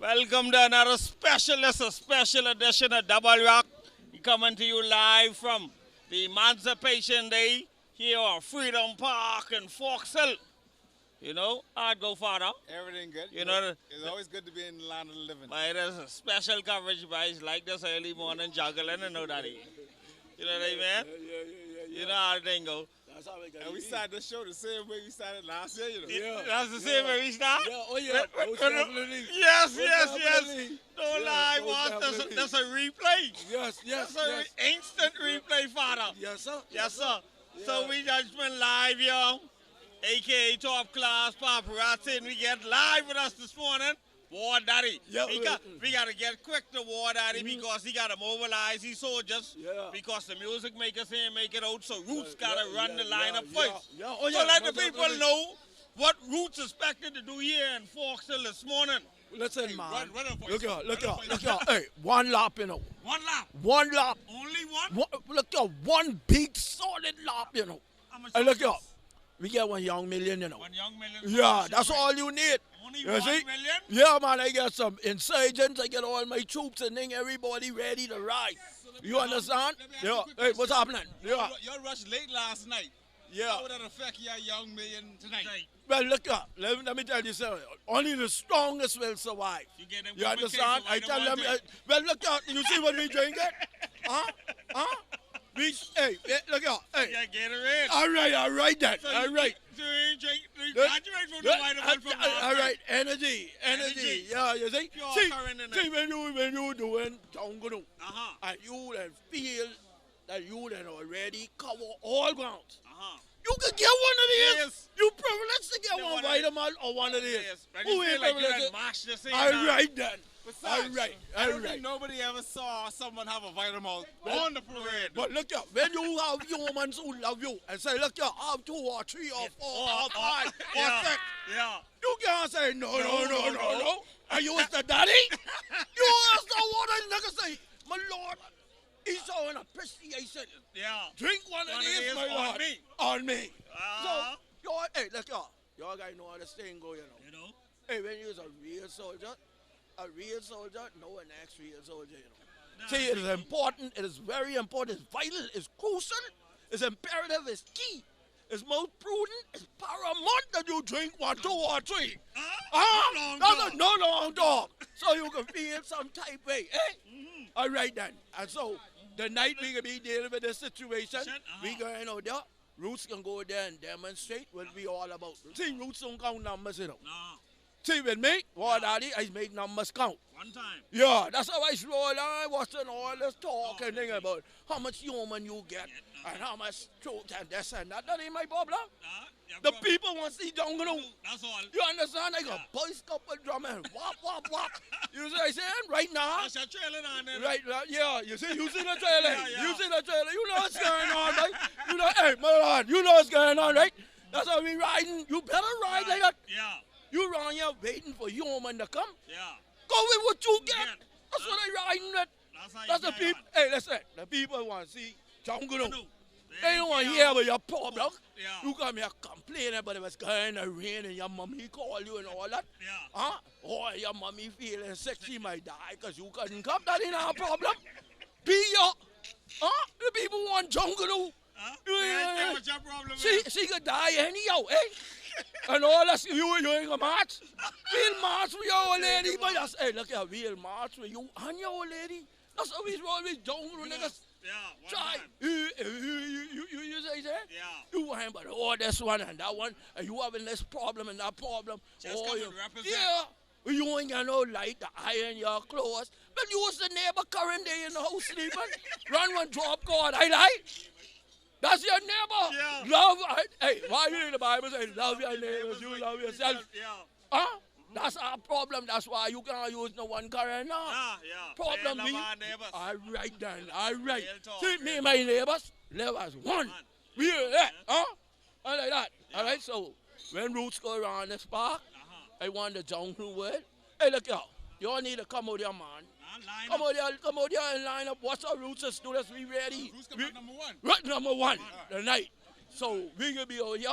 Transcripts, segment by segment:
Welcome to another special edition of Double Rock. We coming to you live from the Emancipation Day here on Freedom Park in Foxhill. You know, I'd go farther. Everything good. You know, it's always good to be in the land of the living. But it is a special coverage, guys, like this early morning juggling and know that. You know what I mean? Yeah. You know how the thing go. That's how And we started the show the same way we started last year, you know. Yeah. That's the same way we start? Yeah, oh yeah. Most definitely. Yes. Definitely. Don't Yeah, lie, most boss. definitely. That's a replay. Yes. That's an instant replay, father. Yes, sir. Yes, sir. Yeah. So we just been live, yo. AKA Top Class Paparazzi, and we get live with us this morning. War Daddy. Yeah, We got to get quick to War Daddy because he got to mobilize his soldiers. Yeah. Because the music makers ain't make it out, so Roots got to run the lineup first. Yeah. Oh, So yeah. let the most people definitely. know what Roots expected to do here in Foxhill this morning. Listen, man. run up, boys. Look out. Hey, one lap, you know. One lap. One lap. Only one? Look out. One big solid lap, you know. How much Hey, is look this? out. We get 1 young million, you know. 1 young million. Yeah, that's all you need. Only You 1 see? million? Yeah, man, I get some insurgents, I get all my troops and then everybody ready to ride. You understand? let me ask you Yeah. a quick Hey, what's question. happening? Yeah. Y'all rushed late last night. Yeah. How would that affect your young million tonight? Well, look up. Let me tell you something. Only the strongest will survive. You get them You coming understand? case, I so tell why them. don't want Well, look out. You see what we drinking? Huh? Hey, look out. to- Hey. Yeah, get it in. All right then. So All right. So you ain't drink, you graduate from the vitamin from last All night. right, energy. Yeah, you see? Pure See, current in it. see when you doing Junkanoo, Uh-huh. and you then feel that you then already cover all grounds. Uh-huh. You could get one of these. Yes. You privileged to get Yeah, one one of these. vitamin or one of these. Yes. But Who you ain't feel like you privileged? done mashed the same All time. right then. Besides, All right. I don't think nobody ever saw someone have a vitamin on the parade. But look here, when you have humans who love you and say, look here, I have 2 or 3 or 4 or 5 or Yeah. 6, Yeah. you can't say no. And you was the daddy? You was the one that nigga say, my lord, he's showing appreciation. Yeah. Drink one of these, my on lord. me. On me. Uh-huh. So, hey, look here, y'all guys know how this thing go, you know. You know? Hey, when you're a real soldier, know an ex-real soldier, you know. Nah, See, it is important, it is very important, it's vital, it's crucial, it's imperative, it's key, it's most prudent, it's paramount that you drink 1, 2, or 3. No long dog. So you can feel some type way, eh? All right then. And so, the night we can be dealing with this situation, we going out there, Roots can go there and demonstrate what we all about. See, Roots don't count numbers, you know. No. See, with me, War Daddy, I make numbers count. One time. Yeah, that's how I roll on watching all this talk and thing about how much human you get and how much truth and this and that. That ain't my problem. The people want to see Junkanoo. That's all. You understand? I got boys couple drum and whop. You see what I'm saying? Right now. That's your trailing on there. Right, yeah, you see the trailer. Yeah. You see the trailer. You know what's going on, right? You know, hey, my lord, you know what's going on, right? That's how we riding. You better ride like that. Yeah. You around here waiting for human to come. Yeah. Go with what you get. Get. That's what I riding with. That's That's the how you people. Hey, listen. The people want to see Junkanoo. do. They don't want to hear about your problem. Yeah. You come here complaining about it was going to rain and your mommy call you and all that. Yeah. Huh? Oh, your mommy feeling sick. She might die because you couldn't come. That ain't our problem. Be your. Huh? The people want Junkanoo. Huh? What's your problem? She could die anyhow, eh? And all that, you ain't gonna march? We'll march with your old lady, but that's, hey, look here, we'll march with you and your old lady. That's how we roll with Junkanoo niggas. Yeah. One Try. time. You say that? Yeah. You want but oh this one and that one, and you having this problem and that problem. Just oh, come you, and represent. yeah. You ain't got no light to iron your clothes. But you was the neighbor current day in the house sleeping. Run one drop God, I like. That's your neighbor. Yeah. Love, hey, why you in the Bible say love your neighbors, you love yourself? Yeah. Huh? That's our problem. That's why you can't use no one current now. Yeah. Problem Pay me. love our neighbors. All right then, all right. Real talk, See, me real and my neighbors live as one. We are that, huh? I like that. Yeah. All right, so when Roots go around this park, I want the Junkanoo word. Hey, look out. You all need to come out here, man. Come out here and line up. What's our Roots and students? We ready. Who's coming number 1? Right, number 1 tonight. So we gonna be over here.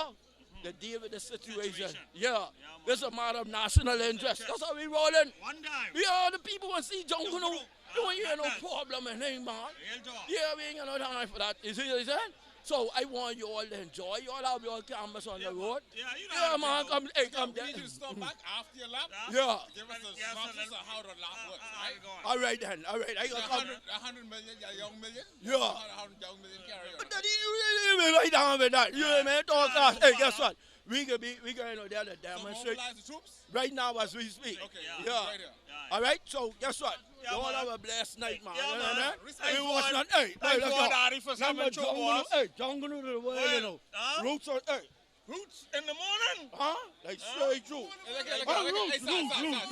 to deal with the situation. Situation. Yeah. man. It's a matter of national interest. That's how we rolling. One time. Yeah, the people want to see Junkanoo. You ain't hear no Yes. problem in name, man. Real talk. Yeah, we ain't got no time for that. You see what I'm saying? So I want you all to enjoy. You all have your cameras on the road. Yeah, you know Yeah, how man, to come, hey, come We there. need you to stop back after your lap. Yeah. Give us a Yes, synopsis and of how the lap works, right? All right then. All right. I The got come. 100 million, your young million? Yeah. 100 young million carry on. But then you right down with that. You know what I mean? Talk us. Hey, guess what? We going there to So demonstrate mobilize the troops? right now as we speak. Okay, Yeah. right here. All right. So guess what? Yeah, You all man. have a blessed night, man. Yeah, You know man. what I mean? Thanks We watch for- that. Hey, thanks let's for go. Daddy for Number coming through, Junkanoo. boss. Hey, Junkanoo to the world, you know. Huh? Roots on. Hey, Roots in the morning. huh? Like straight through. Hey, look, Hey, look, look, roots, hey, stop.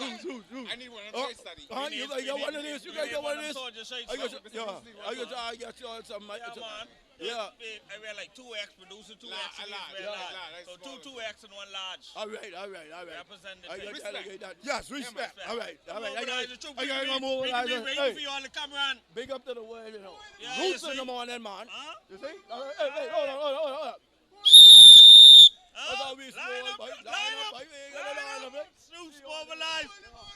roots. I need one of them case study. Huh? You got one of this. You got one of this. Soldier shake I got something. you. Yeah. I got you all some. Yeah, man. Yeah. I wear like 2X, producer 2X. A lot, wear yeah, large. a lot, that's So small. 2X and one large. All right. Represent the I got thing. to delegate that. Yes, respect. All right. Mobilize the troop. I got to We mobilize be it. waiting Hey, for you all to come around. big up to the world, you know. Yeah, Roots you in the see? morning, man. Huh? You see? Hey, hold on. That's how we Line roll, up, boy. line Line up, up, boy. We ain't got to line up, eh? Snoops mobilized.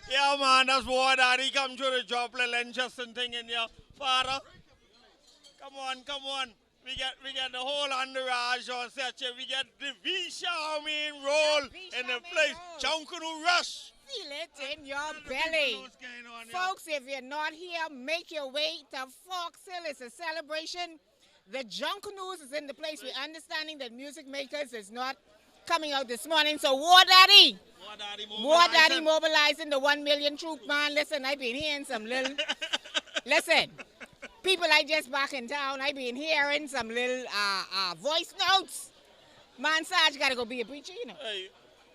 Yeah, man, that's War Daddy. Come to the drop little interesting thing in your father. Come on. We get the whole entourage on set here. We get the V-Charmin roll in the place. Junkanoo Rush. Feel it in your belly. What's going on here? Folks, if you're not here, make your way to Fox Hill. It's a celebration. The Junkanoos is in the place. We're understanding that music makers is not coming out this morning. So War Daddy mobilizing the 1 million troop, man. Listen, I've been hearing some little... Listen, people I just back in town, I've been hearing some little voice notes. Man, Sarge got to go be a preacher, you know. Hey,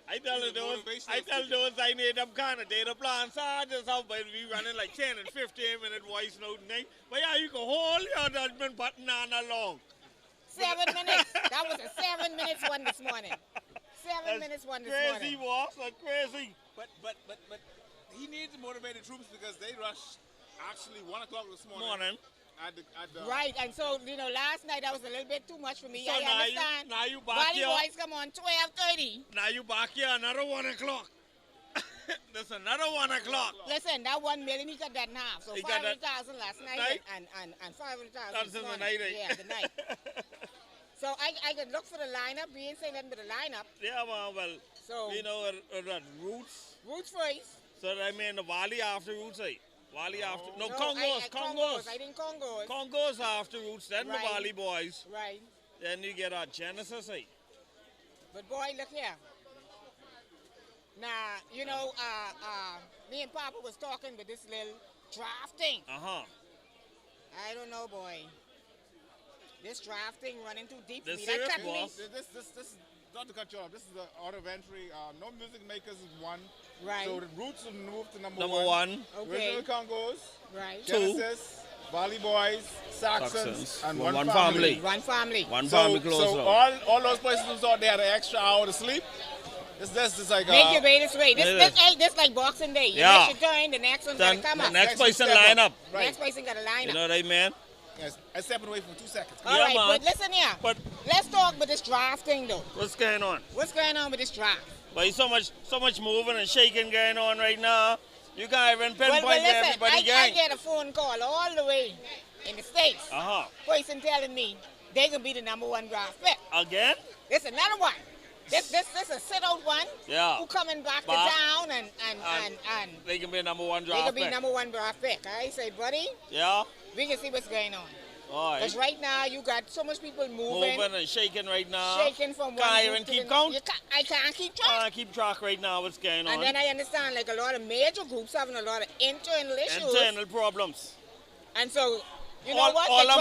I tell He's a those motivational I need them kind of data plans. I just how but we running like 10 and 15-minute voice note thing. But yeah, you can hold your judgment button on along. 7 minutes. That was a 7 minutes one this morning. 7 minutes one this Crazy, morning. boss. That's crazy. But he needs to motivate the troops because they rushed actually 1 o'clock this morning. At the Right, and so, you know, last night that was a little bit too much for me. So I understand. now you back Valley here. Boys come on 12:30. Now you back here another 1 o'clock. There's another 1 o'clock. Listen, that 1 million, he got that in half. So He got that 500,000 last night night? and 500,000 That's this in the morning. night, eh? Yeah, the night. So I could look for the lineup. We ain't saying nothing but the lineup. Yeah, man, well, So, you know, Roots. Roots first. So I mean the Valley after Roots, eh? Valley after, no, Congos. Congos. I think Congos. Congos after Roots, then Right. the Valley Boys. Right. Then you get our Genesis, eh? But boy, look here. Now, you know, me and Papa was talking with this little drafting. Uh-huh. I don't know, boy. This drafting running too deep for This me. serious, That cut me. boss? This not to cut you off. This is the order of entry. No music makers is 1. Right. So the Roots will move to number Number 1. Okay. Original Congos, Right. Genesis, Valley Boys, Saxons, and One one family. One family. One family close So now. all those places who thought they had an extra hour to sleep, this is like Make your way this way. Yeah. This like Boxing Day. You Yeah. miss your turn, the next one's Then gotta come the up. next Next person step up. line up. Right. Next person got a line You up. know what I mean? Yes, I stepped away for 2 seconds. All Yeah, right, man. but listen here. But Let's talk about this drafting though. what's going on? What's going on with this draft? But so much moving and shaking going on right now. You can't even pinpoint Well, where listen, everybody I going. get a phone call all the way in the States. Uh-huh. Person telling me they can be the number 1 draft pick. Again? This another one. This a sit out one. Yeah. Who coming back to Back. town and They can be number 1 they draft can be pick. number 1 draft pick. I say, buddy, Yeah? we can see what's going on. All Because right. right now you got so much people moving, Moving and shaking right now. shaking from one Can't group even to keep the count. I can't keep track. Keep track right now what's going on. And then I understand like a lot of major groups having a lot of internal issues. Internal problems. And so, you know what? All The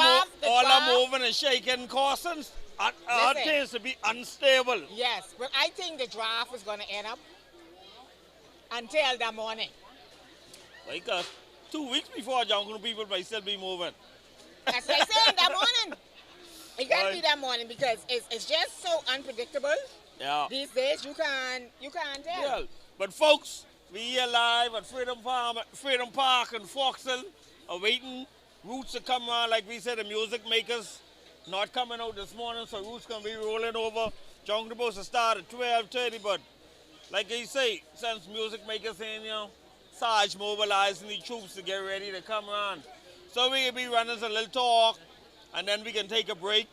are draft, moving and shaking cautions. Our Listen. things to be unstable. yes, but I think the draft is going to end up until the morning. Like 2 weeks before Junkanoo people might still be moving. That's what I said, that morning. It got to be Right. that morning because it's just so unpredictable. Yeah. These days, you can't tell. Yeah. But folks, we here live at Freedom Park in Fox Hill, awaiting Roots to come on. Like we said, the music makers not coming out this morning, so Roots gonna be rolling over Junkanoo supposed to start at 12:30, but like I say, since music makers saying, Sarge mobilizing the troops to get ready to come around. So we can be running a little talk, and then we can take a break,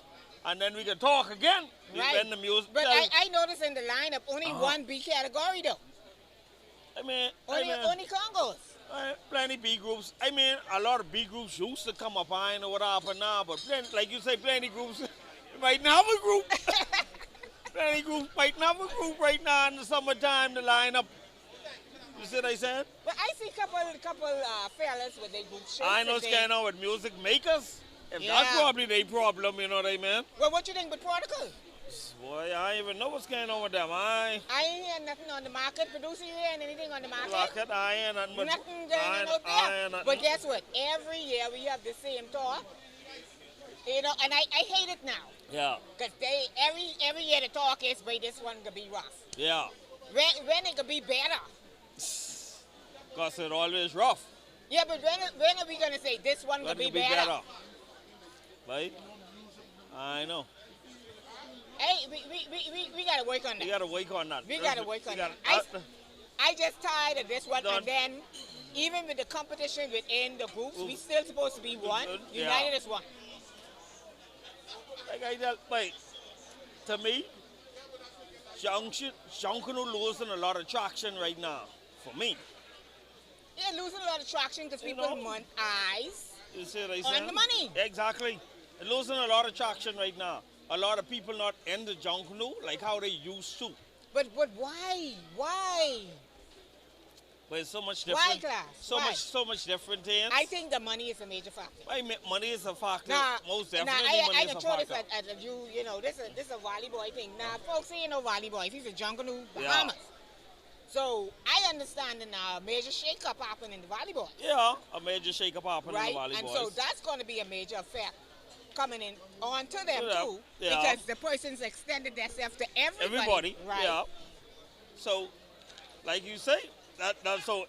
and then we can talk again. Right. When the music. But I noticed in the lineup only one B category though. Only Congos. Plenty B groups. A lot of B groups used to come up. I know what happened now, but plenty, like you say, plenty groups might not have a group. Plenty groups might not have a group right now in the summertime to line up. You see what I said? But I see couple fellas with their group shirts. I know what's going on with music makers. If that's probably their problem, you know what I mean? Well, what you think with Prodigal? Boy, I don't even know what's going on with them. I ain't hear nothing on the market. Producer, you hearing anything on the market? I ain't nothing but nothing going out there. But guess what? Every year we have the same talk. And I hate it now. Yeah. Because every year the talk is, boy, this one could be rough. Yeah. When it could be better. Because it's always rough. Yeah, but when are we going to say this one could be better? Right? I know. Hey, we got to work on that. We got to work on that. We got to work on that. I just tired of this one. And then, even with the competition within the groups, we still supposed to be one. United as one. To me, Junkanoo losing a lot of traction right now. For me. Yeah, losing a lot of traction because people want eyes on the money. Exactly. They're losing a lot of traction right now. A lot of people not in the Junkanoo like how they used to. But why? Why? But it's so much different. Why, class? So much different things. I think the money is a major factor. Money is a factor. Most definitely money is a factor. This is a volleyball thing. Now, folks ain't no volleyball. He's a Junkanoo, Bahamas. So, I understand now a major shake-up happened in the volleyball. Yeah, a major shake-up happened in the volleyball. And so that's going to be a major effect coming in onto them too, yeah. Because the person's extended themselves to everybody. Right. Yeah. So, like you say, so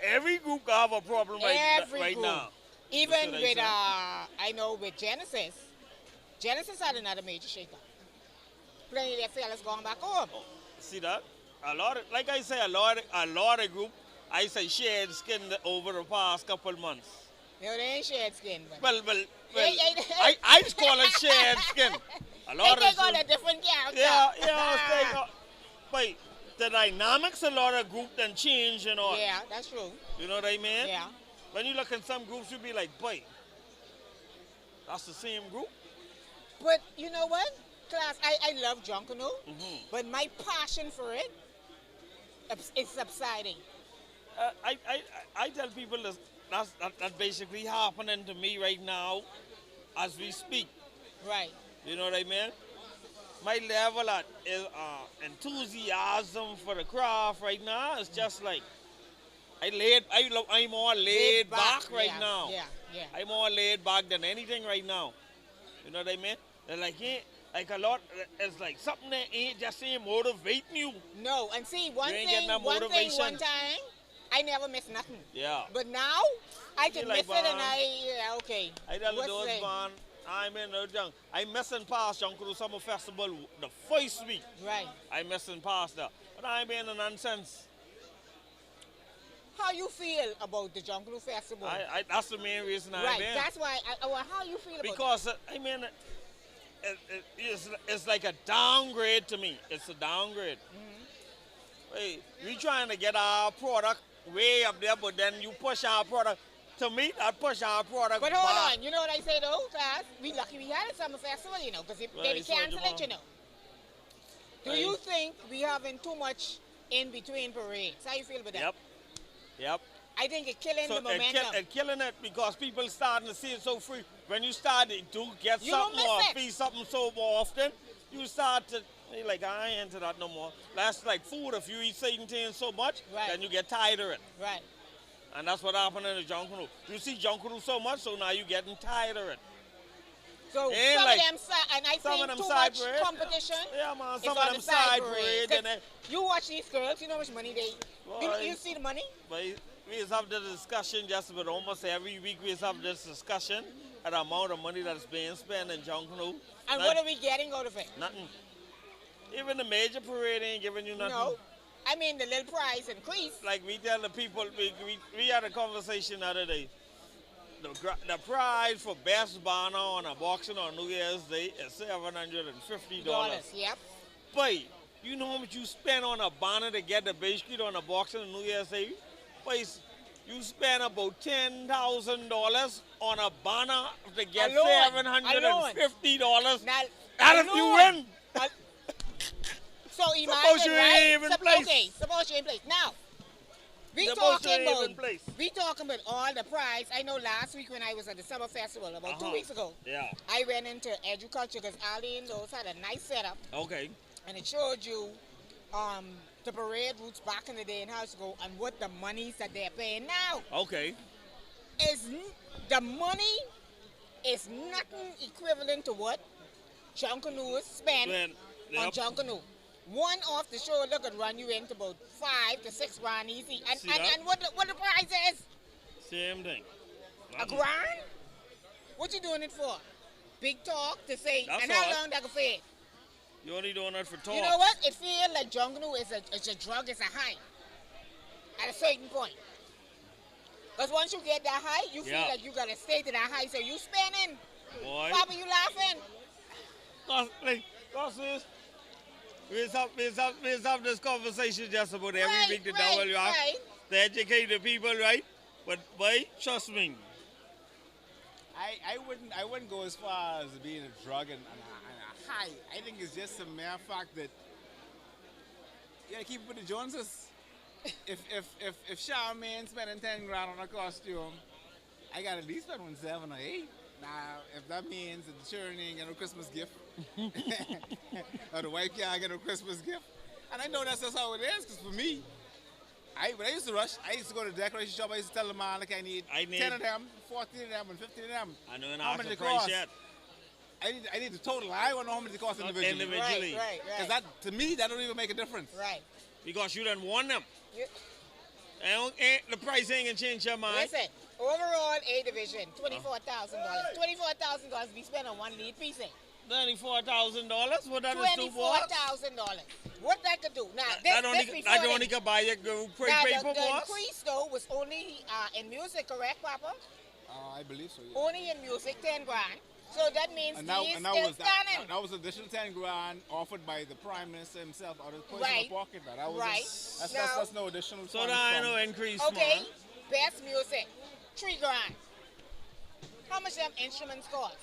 every group have a problem right now. Even with I know with Genesis had another major shake-up. Plenty of their fellas going back home. See that? A lot of group, I say shared skin over the past couple months. No, they ain't shared skin. Well, I just call it shared skin. A lot they got a different character. Yeah. But the dynamics a lot of groups then change, Yeah, that's true. You know what I mean? Yeah. When you look in some groups, you be like, boy, that's the same group. But you know what, class? I love Junkanoo, but my passion for it is subsiding. I tell people that's basically happening to me right now as we speak. Right. You know what I mean? My level of enthusiasm for the craft right now is just like I'm more laid back right now. Yeah. I'm more laid back than anything right now. You know what I mean? They're like a lot. It's like something that ain't motivating you. No, and see one time, I never miss nothing. Yeah. But now I can miss it, and okay. I tell those man, I'm in the junk. I'm missing past Junkanoo Summer Festival the first week. Right. I'm missing past that, but I'm in a nonsense. How you feel about the Junkanoo Festival? That's the main reason I'm right. in. That's why. How you feel about it? Because it's like a downgrade to me. It's a downgrade. Hey, we trying to get our product way up there, but then you push our product. To me, that push our product. But hold on, you know what I say though, class? We lucky we had a summer festival, because they cancel it, Do you think we having too much in between parades? How you feel about that? Yep. I think it's killing the momentum. It's killing it because people starting to see it so free. When you start to get something or feel something so often, you start to be like, I ain't into that no more. That's like food. If you eat certain things so much, then you get tired of it. Right. And that's what happened in the Junkanoo. You see Junkanoo so much, so now you're getting tired of it. So some of them, and I think too much competition. Yeah, man, some of them side parades. You watch these girls, you know how much money they... You see the money? But we just have the discussion just about almost every week. We just have this discussion at the amount of money that's being spent in Junkanoo. And what are we getting out of it? Nothing. Even the major parade ain't giving you nothing. No. I mean, the little price increase. Like we tell the people, we had a conversation the other day. The prize for best banner on a boxing on New Year's Day is $750. Yep. But you know how much you spend on a banner to get the basket on a boxing on New Year's Day? But you spend about $10,000 on a banner to get $750. Now, And if you win, so imagine, suppose you right? ain't even place. Okay, suppose you're in place. Now, we Suppose talking you ain't even about place. all the prize. I know last week when I was at the summer festival, about 2 weeks ago, Yeah. I went into educulture because Ali and those had a nice setup, Okay. and it showed you the parade routes back in the day and how to go and what the monies that they're paying now. Okay. The money is nothing equivalent to what Junkanoo spend Then, on yep. Junkanoo. One off the shoulder could run you into about $5 to $6 grand easy. And See that? and what the price is? Same thing. A grand? What you doing it for? Big talk to say, That's and how all. long that can fade? You only doing that for talk. You know what? It feels like Junkanoo is a drug, it's a high. At a certain point. Because once you get that high, you feel like you got to stay to that high. So you spending. Boy. Papa, you laughing? We have this conversation just about every Right, week to right, WR right. to educate the people, right? But boy, trust me. I wouldn't go as far as being a drug and a high. I think it's just a mere fact that you gotta keep it with the Joneses. If Charmaine spending 10 grand on a costume, I gotta at least spend 7 or 8. Now, if that means that the children ain't get no Christmas gift, or the wife can't get no Christmas gift, and I know that's just how it is. Because for me, when I used to rush, I used to go to the decoration shop. I used to tell the man, like, I need 10 of them, 14 of them, and 15 of them. I know how not much the it price cost. yet. I need the total. I want to know how much it costs individually. Right. Because that, to me, that don't even make a difference. Right. Because you done won them. You, The price ain't gonna change your mind. listen, overall A division, $24,000. $24,000 be spent on one lead piece. $94,000. What that is two boys? $24,000. What that could do? Now, That before only can buy your now, paper, the boss. increase though was only in music, correct, Papa? I believe so, yeah. Only in music, 10 grand. So that means And that, he's and that still was standing. that was additional 10 grand offered by the Prime Minister himself out of the Right. pocket. That was Right. that's no additional. So funds that ain't from- no increase, Okay, man. best music, 3 grand. How much them instruments cost?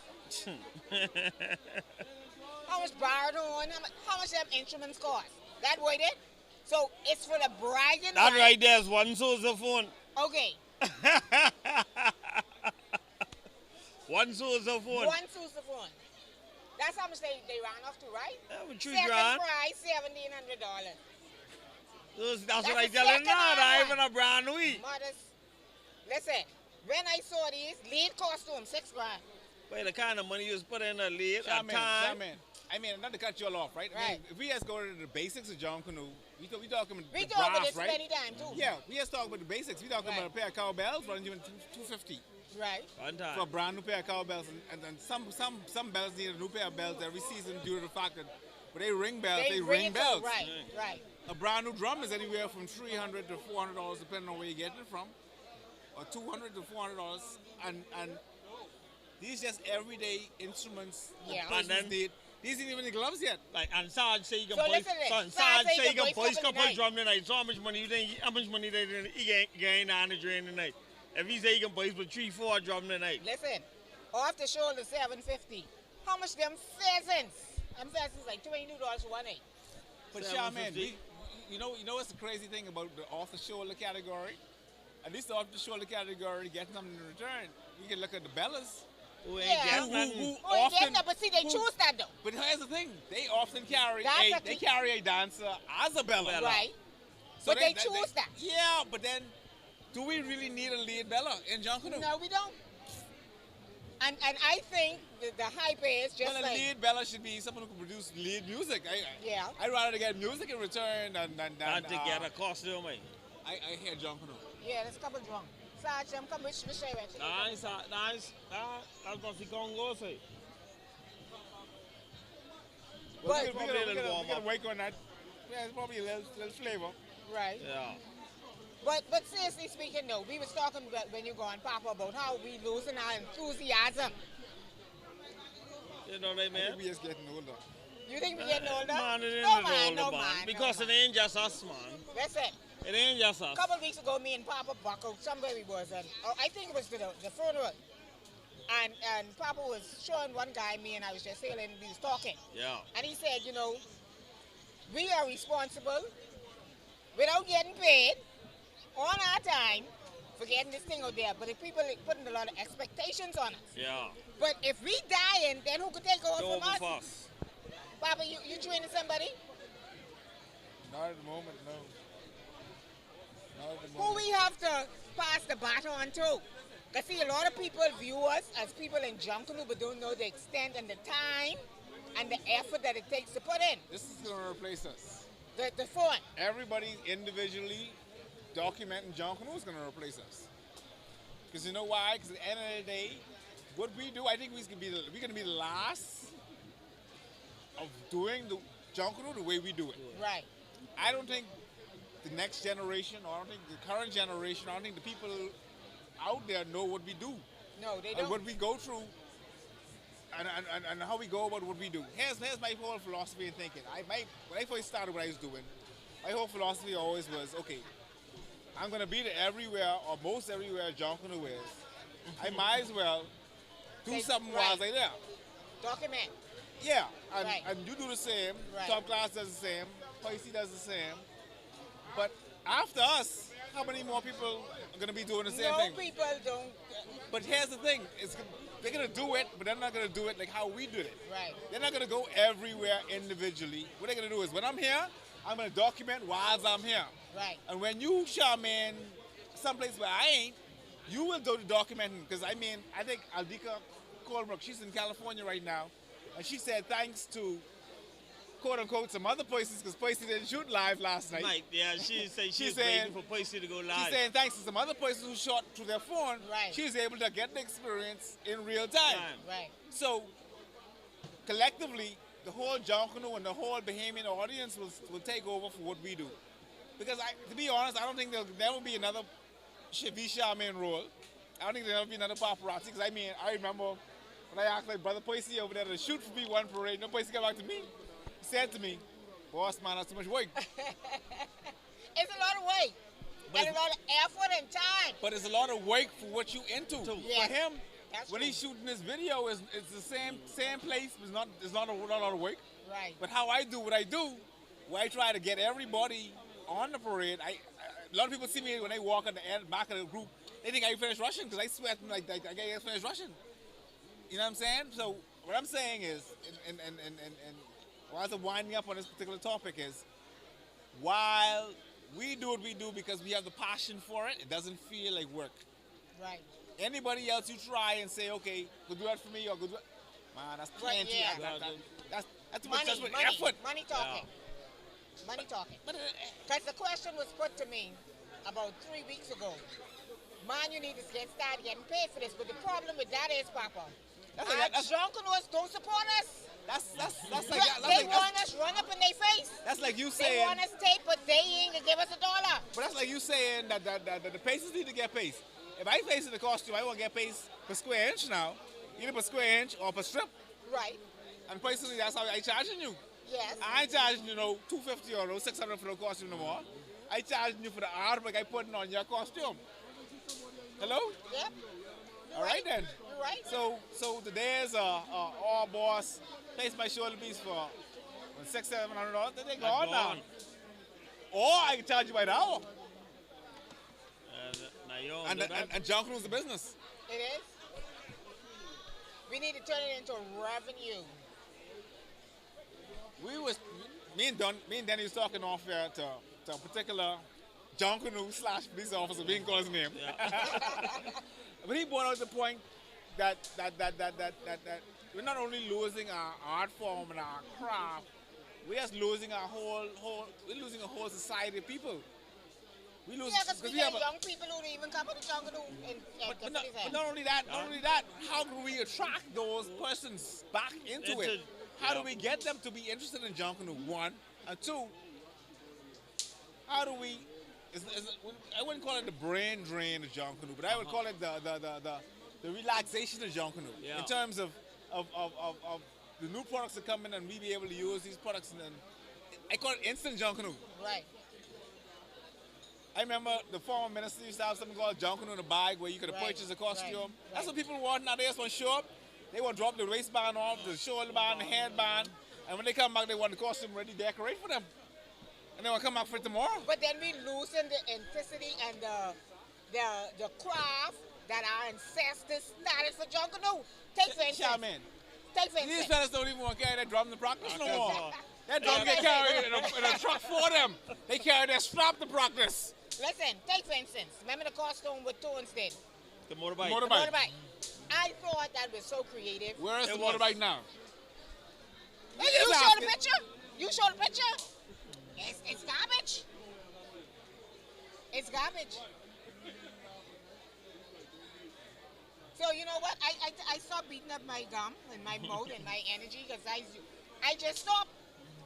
How much baritone? How much them instruments cost? That way it? So it's for the bragging That rights. right there is one sousaphone. Okay, One sousaphone. one sousaphone. That's how much they ran off to, right? Yeah, with 3 Second grand. prize, $1,700. That's what That's I the tell you second now. Not one. even a brand new. Mothers, listen, when I saw these, lead costume, 6 grand. But the kind of money you put in a lead at Charmaine, time. Charmaine, I mean, not to cut you all off, right? I Right. mean, if we just go to the basics of Junkanoo, we talking about We the talk about brass, this right? many times too. Yeah, we just talk about the basics. We talking Right. about a pair of cowbells running you in $250 Right. One for a time. brand new pair of cowbells, and then some bells need a new pair of bells every season due to the fact that when they ring bells, they ring it bells. too. Right, right. A brand new drum is anywhere from $300 to $400 depending on where you get it from, or $200 to $400, and these just everyday instruments. Yeah. that persons And then- need. These ain't even the gloves yet. Like, and Sarge say you can So play. listen to this. Sarge Sarge say you can play couple couple tonight. drum tonight. So how much money you think? How much money he gain down the drain tonight? If he say he can play for 3-4 drum tonight. Listen, off the shoulder, $750. How much them pheasants? Them pheasants like $22 for 1 8. But $750. Charmaine, you know what's the crazy thing about the off-the-shoulder category? At least the off-the-shoulder category, getting something in return. You can look at the bellas. Who ain't Yeah. get nothing. Oh, you get that, but see, they choose that though. But here's the thing: they often carry That's they carry a dancer as a bella. Right. So But they choose that. Yeah, but then, do we really need a lead bella in Junkanoo? No, we don't. And I think the hype is just Well, a like, lead bella should be someone who can produce lead music. Yeah. I'd rather get music in return than Not to get a costume, man. I hear Junkanoo. yeah, there's a couple drunk. Sarge, come with me, actually. Nice. That's what the Congo say. But we're probably a little warm gonna up. work on that. Yeah, it's probably a little flavor. right. Yeah. But seriously speaking though, we was talking about when you go on Papa about how we losing our enthusiasm. You know what I I mean? think we just getting older. You think we getting older? Man, it ain't No the man, older no man. man. Because no it man. ain't just us, man. Listen, It ain't just us. a couple of weeks ago, me and Papa buckled somewhere we was, and I think it was to the funeral. And Papa was showing one guy me, and I was just sailing, and we was talking. Yeah. And he said, you know, we are responsible without getting paid on our time for getting this thing out there. But if people are putting a lot of expectations on us. Yeah. But if we dying, then who could take over Go from us? over us. Papa, you training somebody? Not at the moment, no. Not at the Who moment. we have to pass the baton to? Because see, a lot of people view us as people in Junkanoo, but don't know the extent and the time and the effort that it takes to put in. This is gonna replace us. The phone. Everybody individually documenting Junkanoo is gonna replace us. Because you know why? Because at the end of the day, what we do, I think we're gonna be the last of doing the Junkanoo the way we do it. Right. I don't think the next generation, or I don't think the current generation, I don't think the people out there know what we do No, they and don't. what we go through and how we go about what we do. Here's my whole philosophy and thinking. When I first started what I was doing, my whole philosophy always was, okay, I'm going to be there everywhere or most everywhere Junkanoo is. I might as well do Say- something right. while I'm there. Document. Yeah, and, Right. and you do the same. Right. Top Class does the same. Poissy does the same. But after us, how many more people are going to be doing the same No thing? people don't. But here's the thing: they're going to do it, but they're not going to do it like how we did it. Right. They're not going to go everywhere individually. What they're going to do is, when I'm here, I'm going to document whilst I'm here. Right. And when you shaman someplace where I ain't, you will do the documenting. Because I think Aldika Colebrook, she's in California right now, and she said thanks to quote unquote some other places, because Poissy didn't shoot live last night. Right, yeah, she said She she's said- waiting for Poissy to go live. She's saying thanks to some other places who shot through their phone, Right. she's able to get the experience in real time. Right. So collectively, the whole Junkanoo and the whole Bahamian audience will take over for what we do. Because to be honest, I don't think there'll never be another V Shaman role. I don't think there'll be another paparazzi. Because I remember when I asked my brother Poissy over there to shoot for me one parade, no Poissy came back to me. He said to me, "Boss man, that's too much work." It's a lot of work. But And a lot of effort and time. But it's a lot of work for what you into. Yes. For him, That's when true. he's shooting this video, it's the same place. It's not a lot of work. Right. But how I do what I do, where I try to get everybody on the parade. A lot of people see me when they walk at the back of the group. They think I finished rushing because I sweat like I get finished rushing. You know what I'm saying? So what I'm saying is, and while I'm winding up on this particular topic is, while we do what we do because we have the passion for it, it doesn't feel like work. Right. Anybody else you try and say, okay, go do that for me or go do it, man, that's Right, plenty. yeah. That's too much. That's what money, effort. money talking. Money talking. But Because the question was put to me about 3 weeks ago. Man, you need to get started getting paid for this. But the problem with that is, Papa, That's- Junkanoo's don't support us. That's They want us run up in their face. That's like you They saying, want us tape, but they ain't gonna give us $1. but that's like you saying that the paces need to get paid. If I face in the costume, I want to get paid per square inch now, either per square inch or per strip. Right. And personally, that's how I charging you. Yes. I ain't charging you no $250 or no $600 for the costume no more. I charging you for the artwork I putting on your costume. Hello? Yep. You're All right then. You're right. So today's all boss pays my shoulder piece for $600-700. Then they gone now. gone. Or I can charge you by the hour. Now you don't And do that. and Junkanoo's the business. It is. We need to turn it into revenue. Me and Danny was talking off here to a particular Junkanoo / police officer, we didn't call his name. But he brought out the point that we're not only losing our art form and our craft, we're just losing we're losing a whole society of people. We lose Yeah, because we we have get a, young people who don't even come to the Junkanoo and but not only that, how can we attract those persons back into it? How do we get them to be interested in Junkanoo? One. And two, how do we, I wouldn't call it the brain drain of Junkanoo, but I would call it the relaxation of Junkanoo. Yeah. In terms of the new products that come in and we be able to use these products. And I call it instant Junkanoo. Right. I remember the former minister used to have something called Junkanoo in a bag where you could Right, purchase a costume. right, That's right. what people want nowadays. Want to show up, they want to drop the waistband off, the shoulder band, the headband, and when they come back, they want the costume ready, decorate for them, and they want to come back for it tomorrow. But then we loosen the authenticity and the craft that our ancestors started for Junkanoo. Take for instance. Shaman, Take for these instance. fellas don't even want to carry that drum to practice no more. more. That drum get carried in a truck for them. They carry their strap to practice. Listen, take for instance. Remember the costume with Tones did? The motorbike. Motorbike. The motorbike. I thought that was so creative. Where is It the was. motorbike now? You show the asking. picture? You show the picture? It's garbage. It's garbage. So you know what? I stopped beating up my gum and my mouth and my energy because I just stopped.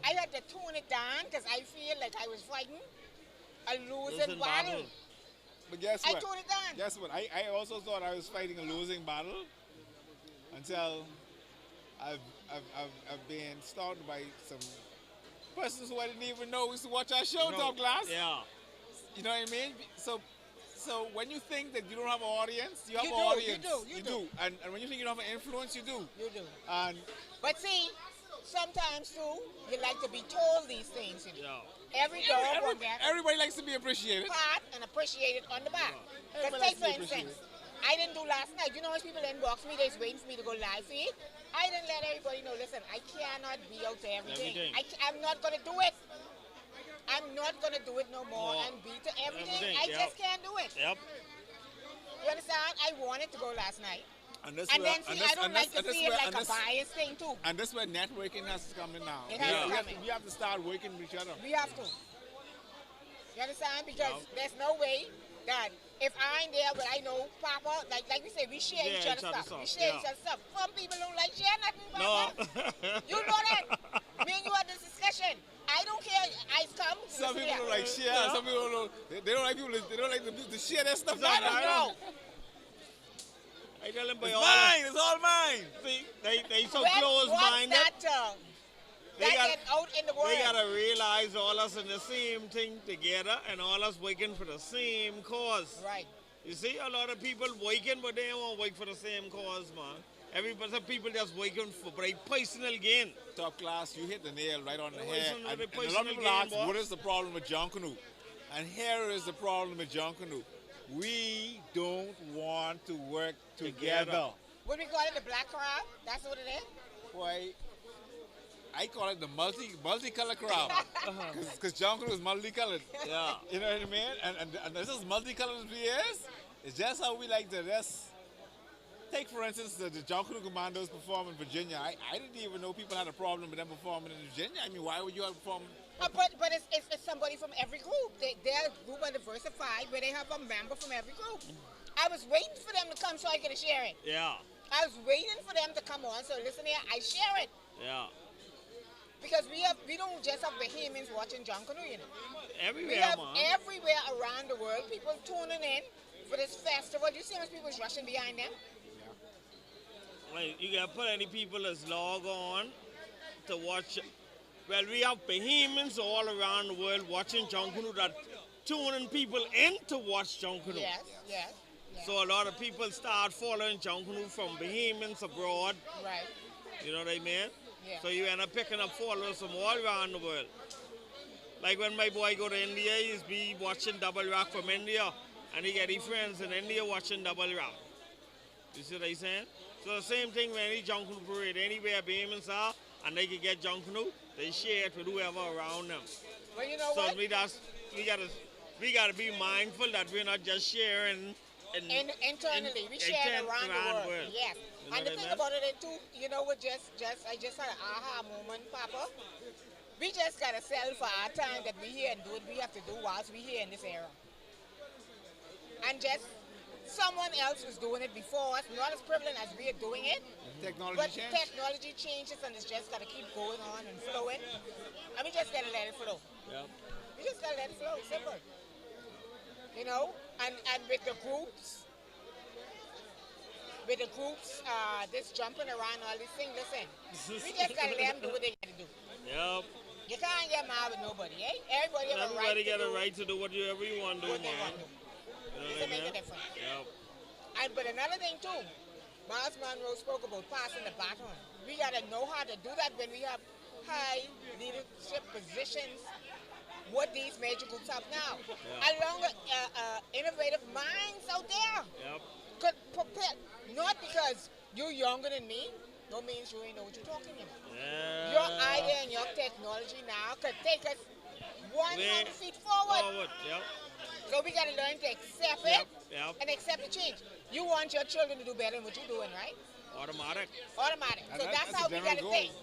I had to tone it down because I feel like I was fighting a losing battle. But guess I what? toned it down. Guess what? I also thought I was fighting a losing battle until I've been stalked by some persons who I didn't even know used to watch our show, Top Glass. Yeah. You know what I mean? So when you think that you don't have an audience, you have You an do, audience. you do. And when you think you don't have an influence, you do. You do. And But see, sometimes too, you like to be told these things. You know. Yeah. Every dog will get everybody likes to be appreciated. part and appreciated on the back. Let's Everybody take likes for to be instance, I didn't do last night. You know how much people inbox me, they're waiting for me to go live feed? I didn't let everybody know, listen, I cannot be out there everything. I'm not going to do it. I'm not going to do it no more and be to everything. I just can't do it. Yep. You understand? I wanted to go last night. And this And where- then see, and this- I don't and like this- to and see this it where- like and a this- bias thing too. And this is where networking has to come in now. It has to we, come have, in. we have to start working with each other. We have to. You understand? Because there's no way that if I ain't there, but I know Papa, like we say, we share each other's stuff. We share each other's stuff. Some people don't like sharing nothing, Papa. No. You know that. Me and you had this discussion. I don't care. I come. Some listen people here. don't like share. Some people don't. They don't like people. They don't like to share their stuff. Exactly. Neither. No. I tell them by It's all mine. It's all mine. See, they so Once close-minded. They that got- get out in the world. They gotta realize all us in the same thing together and all us working for the same cause. Right. You see, a lot of people working, but they don't work for the same cause, man. Some people just working for their personal gain. Top Class, you hit the nail right on the There head. was another And a lot personal of people gain, ask, boss. what is the problem with Junkanoo? And here is the problem with Junkanoo. We don't want to work together. What we call it, the black crowd? That's what it is? Boy, I call it the multicolored crowd. Because Junkanoo is multicolored. Yeah. You know what I mean? And this is multicolored as we is. It's just how we like to rest. Take, for instance, the Junkanoo Commandos perform in Virginia. I didn't even know people had a problem with them performing in Virginia. I mean, why would you have performed? But it's somebody from every group. Their group are diversified, where they have a member from every group. I was waiting for them to come so I could share it. Yeah. I was waiting for them to come on. So listen here, I share it. Yeah. Because we don't just have Bahamians watching Junkanoo, you know. We Everywhere, have man. everywhere around the world people tuning in for this festival. You see how much people is rushing behind them? Like, you got plenty people that's log on to watch. Well, we have Bahamians all around the world watching Junkanoo that tuning people in to watch Junkanoo. Yes, yes. yes. So a lot of people start following Junkanoo from Bahamians abroad. Right. You know what I mean? Yeah. So you end up picking up followers from all around the world. Like when my boy go to India, he's be watching Double Rock from India, and he get his friends in India watching Double Rock. You see what I'm saying? So the same thing when any Junkanoo parade, anywhere Bahamians are, and they can get Junkanoo, they share it with whoever around them. Well, you know So what? we gotta be mindful that we're not just sharing Internally, we share it around the world. Yes. You know And the what I thing mean? about it too, you know what? I just had an aha moment, Papa. We just gotta sell for our time that we here and do what we have to do whilst we here in this era. And just someone else was doing it before us, not as prevalent as we are doing it. Technology But change. technology changes and it's just got to keep going on and flowing. And we just got to let it flow. Yep. We just got to let it flow. Simple. You know? And with the groups, this jumping around, all these things, listen, we just got to let them do what they got to do. Yep. You can't get mad with nobody, eh? Everybody have a right Everybody to got do a right to do whatever you want to do, what they want man. to do. You know It what I make a mean? difference. Yep. But another thing too, Miles Monroe spoke about passing the baton. We gotta know how to do that when we have high leadership positions. What these major groups have now, along with innovative minds out there, Yep. could prepare. Not because you're younger than me, no means you ain't know what you're talking about. Yeah. Your idea and your technology now could take us 100 feet forward. Yep. So we gotta learn to accept Yep. it Yep. and accept the change. You want your children to do better than what you're doing, right? Automatic. Automatic. And So that's how the we general gotta goal. think.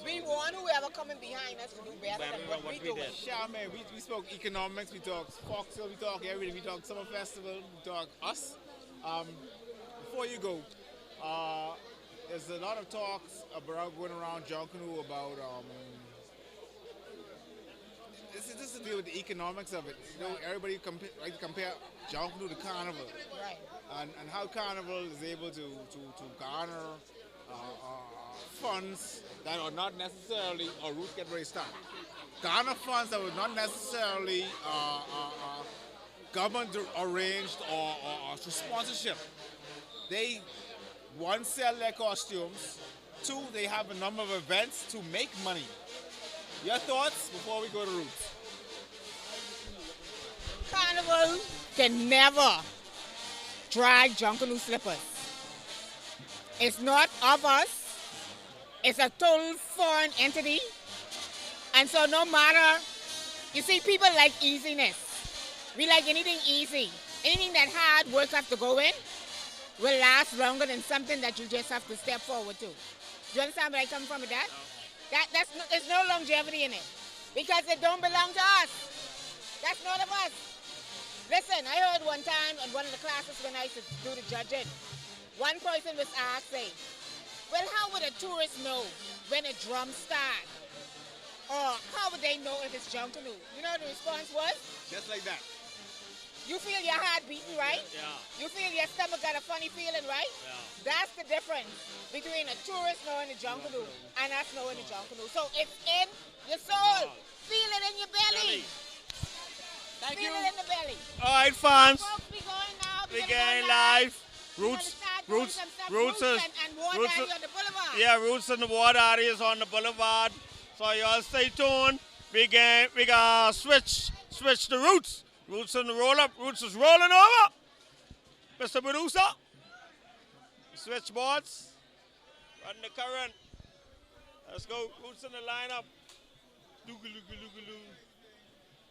We want whoever coming behind us to do better than what we doing. Sure, man. We spoke economics, we talked Foxville, we talk everything. We talk Summer Festival, we talk us. Before you go, there's a lot of talks about going around Junkanoo about this is to deal with the economics of it. You know, everybody like to compare Junkanoo to Carnival, Right. and how Carnival is able to garner funds that are not necessarily, or Ruth get ready to start. Garner funds that were not necessarily government arranged or through sponsorship. They, one, sell their costumes. Two, they have a number of events to make money. Your thoughts before we go to Roots? Carnival can never drag Junkanoo slippers. It's not of us. It's a total foreign entity. And so no matter, you see, people like easiness. We like anything easy. Anything that hard work has to go in will last longer than something that you just have to step forward to. Do you understand where I come from with that? There's no longevity in it. Because it don't belong to us. That's not of us. Listen, I heard one time in one of the classes when I used to do the judging, one person was asked, say, well, how would a tourist know when a drum starts? Or how would they know if it's Junkanoo? You know what the response was? Just like that. You feel your heart beating, right? Yeah. You feel your stomach got a funny feeling, right? Yeah. That's the difference between a tourist knowing the Junkanoo and us knowing the Junkanoo. So it's in your soul. Feel it in your belly. Thank Feel you. it in the belly. All right, fans. Folks, we going now. We gonna getting go live. We're Roots, gonna start Roots, doing some stuff. Roots is, and War Roots Daddy is- on the boulevard. yeah, Roots and the Water areas on the boulevard. So y'all stay tuned. We got switch the Roots. Roots in the roll up. Roots is rolling over. Mr. Producer. Switchboards. Run the current. Let's go. Roots in the lineup. Doogaloo.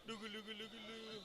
Doogaloo.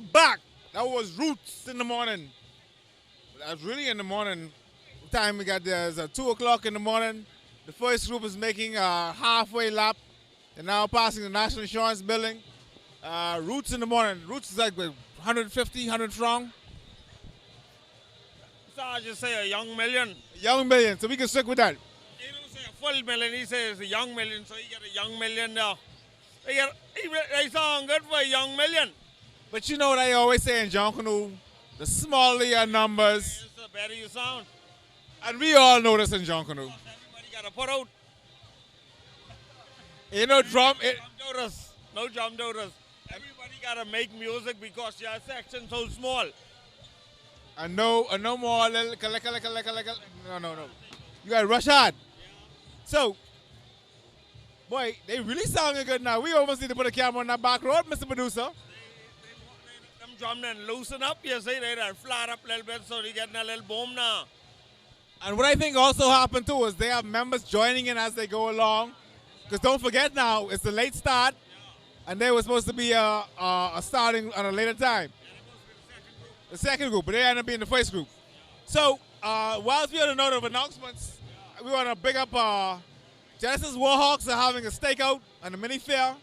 are back. That was Roots in the morning. That's really in the morning. What time we got there is 2 o'clock in the morning. The first group is making a halfway lap. They're now passing the National Insurance Building. Roots in the morning. Roots is like 150, 100 strong. So I just say a young million. Young million, so we can stick with that. He don't say a full million, he says a young million, so he get a young million now. They sound good for a young million. But you know what I always say in Junkanoo? The smaller your numbers. The better you sound. And we all know this in Junkanoo. Everybody got to put out. You know, drum. No drum doodles. Everybody got to make music because your section's so small. And no more. No. You got to rush hard. So, boy, they really sounding good now. We almost need to put a camera on that back road, Mr. Producer. Them drum then loosen up, you see, they done flat up a little bit so they getting a little boom now. And what I think also happened too is they have members joining in as they go along. Because don't forget now, it's a late start, and they were supposed to be starting on a later time. The second group, but they ended up being the first group. So, whilst we on the note of announcements, we want to big up Genesis Warhawks are having a stakeout and a mini fair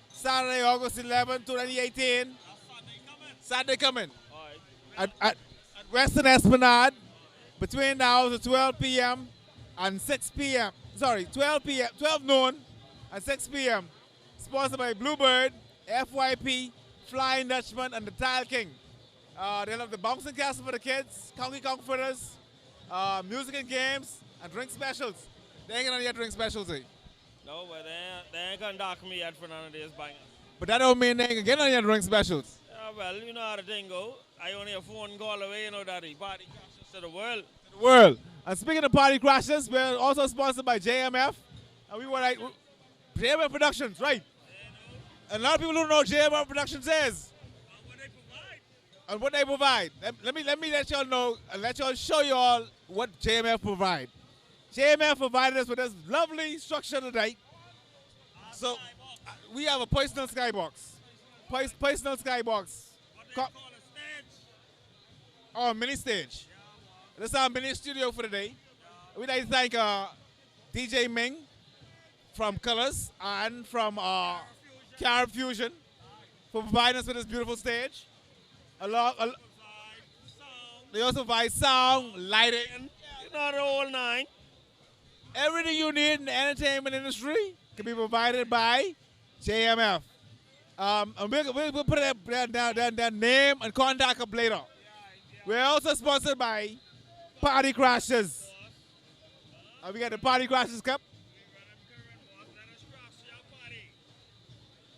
Saturday, August 11, 2018. Saturday coming. At Western Esplanade between the hours of 12 p.m. and 6 p.m. Sorry, 12 noon and 6 p.m. Sponsored by Bluebird, FYP, Flying Dutchman, and the Tile King. They'll have the bouncing castle for the kids, Conky Comforters, music and games, and drink specials. They ain't gonna get drink specials, eh? No, but they ain't gonna dock me yet for none of this bangers. But that don't mean they ain't gonna get none of your drink specials. Yeah, well, you know how the thing go. I only a phone call away, you know, that the party crashes to the world. The world. And speaking of party crashes, we're also sponsored by JMF. And we want JMF Productions, right? And a lot of people don't know what JMF Productions is. And what they provide. Let me let y'all know and let y'all show y'all what JMF provide. JMF provided us with this lovely structure today. So we have a personal skybox. Personal skybox. What do you call a stage? Oh, mini stage. This is our mini studio for the day. We'd like to thank DJ Ming from Colors and from Carib Fusion for providing us with this beautiful stage. They also provide sound, lighting, You know, the whole nine. everything you need in the entertainment industry can be provided by JMF. And we'll put their name and contact up later. We're also sponsored by Party Crashers. We got the Party Crashers Cup.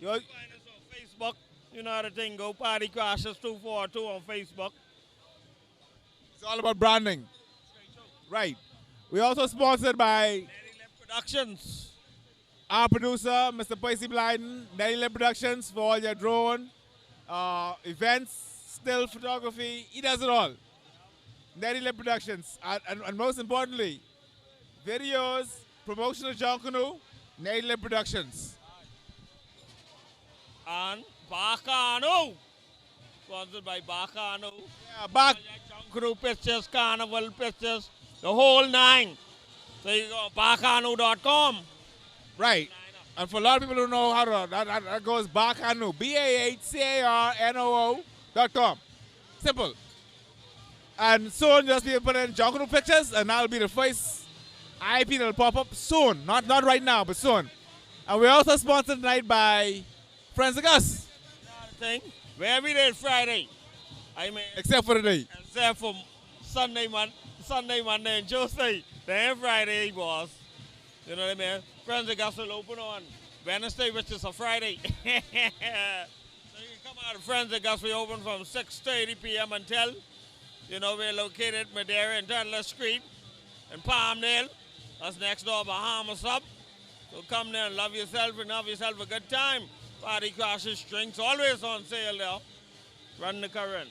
You find us on Facebook. You know how the thing go. Party Crashers 242 on Facebook. It's all about branding. Right. We're also sponsored by Productions. our producer, Mr. Percy Blyden, Nelly Productions, for all your drone, events, still photography. He does it all. Nelly Productions. And most importantly, videos, promotional Junkanoo, Nelly Productions. And Junkanoo. Sponsored by Junkanoo. Yeah, back. Junkanoo pictures, carnival pictures, the whole nine. So you go Junkanoo.com. Right. And for a lot of people who know how to, that goes Junkanoo. BAHCARNOO.com. Simple. And soon just be put in Junkanoo pictures, and that'll be the first IP that'll pop up soon. Not right now, but soon. And we're also sponsored tonight by Friends of Gus. Thing. We're every day Friday. I mean, Except for today. except for Sunday, Monday, and Tuesday. Then Friday was. You know what I mean? Friends of Gus will open on Wednesday, which is a Friday. So you can come out of Friends of Gus. We open from 6:30 p.m. until, you know, we're located Madeira and Tutler Street in Palmdale. That's next door Bahamas Hub. So come there and love yourself and have yourself a good time. Party crashes, drinks, always on sale there. Run the current.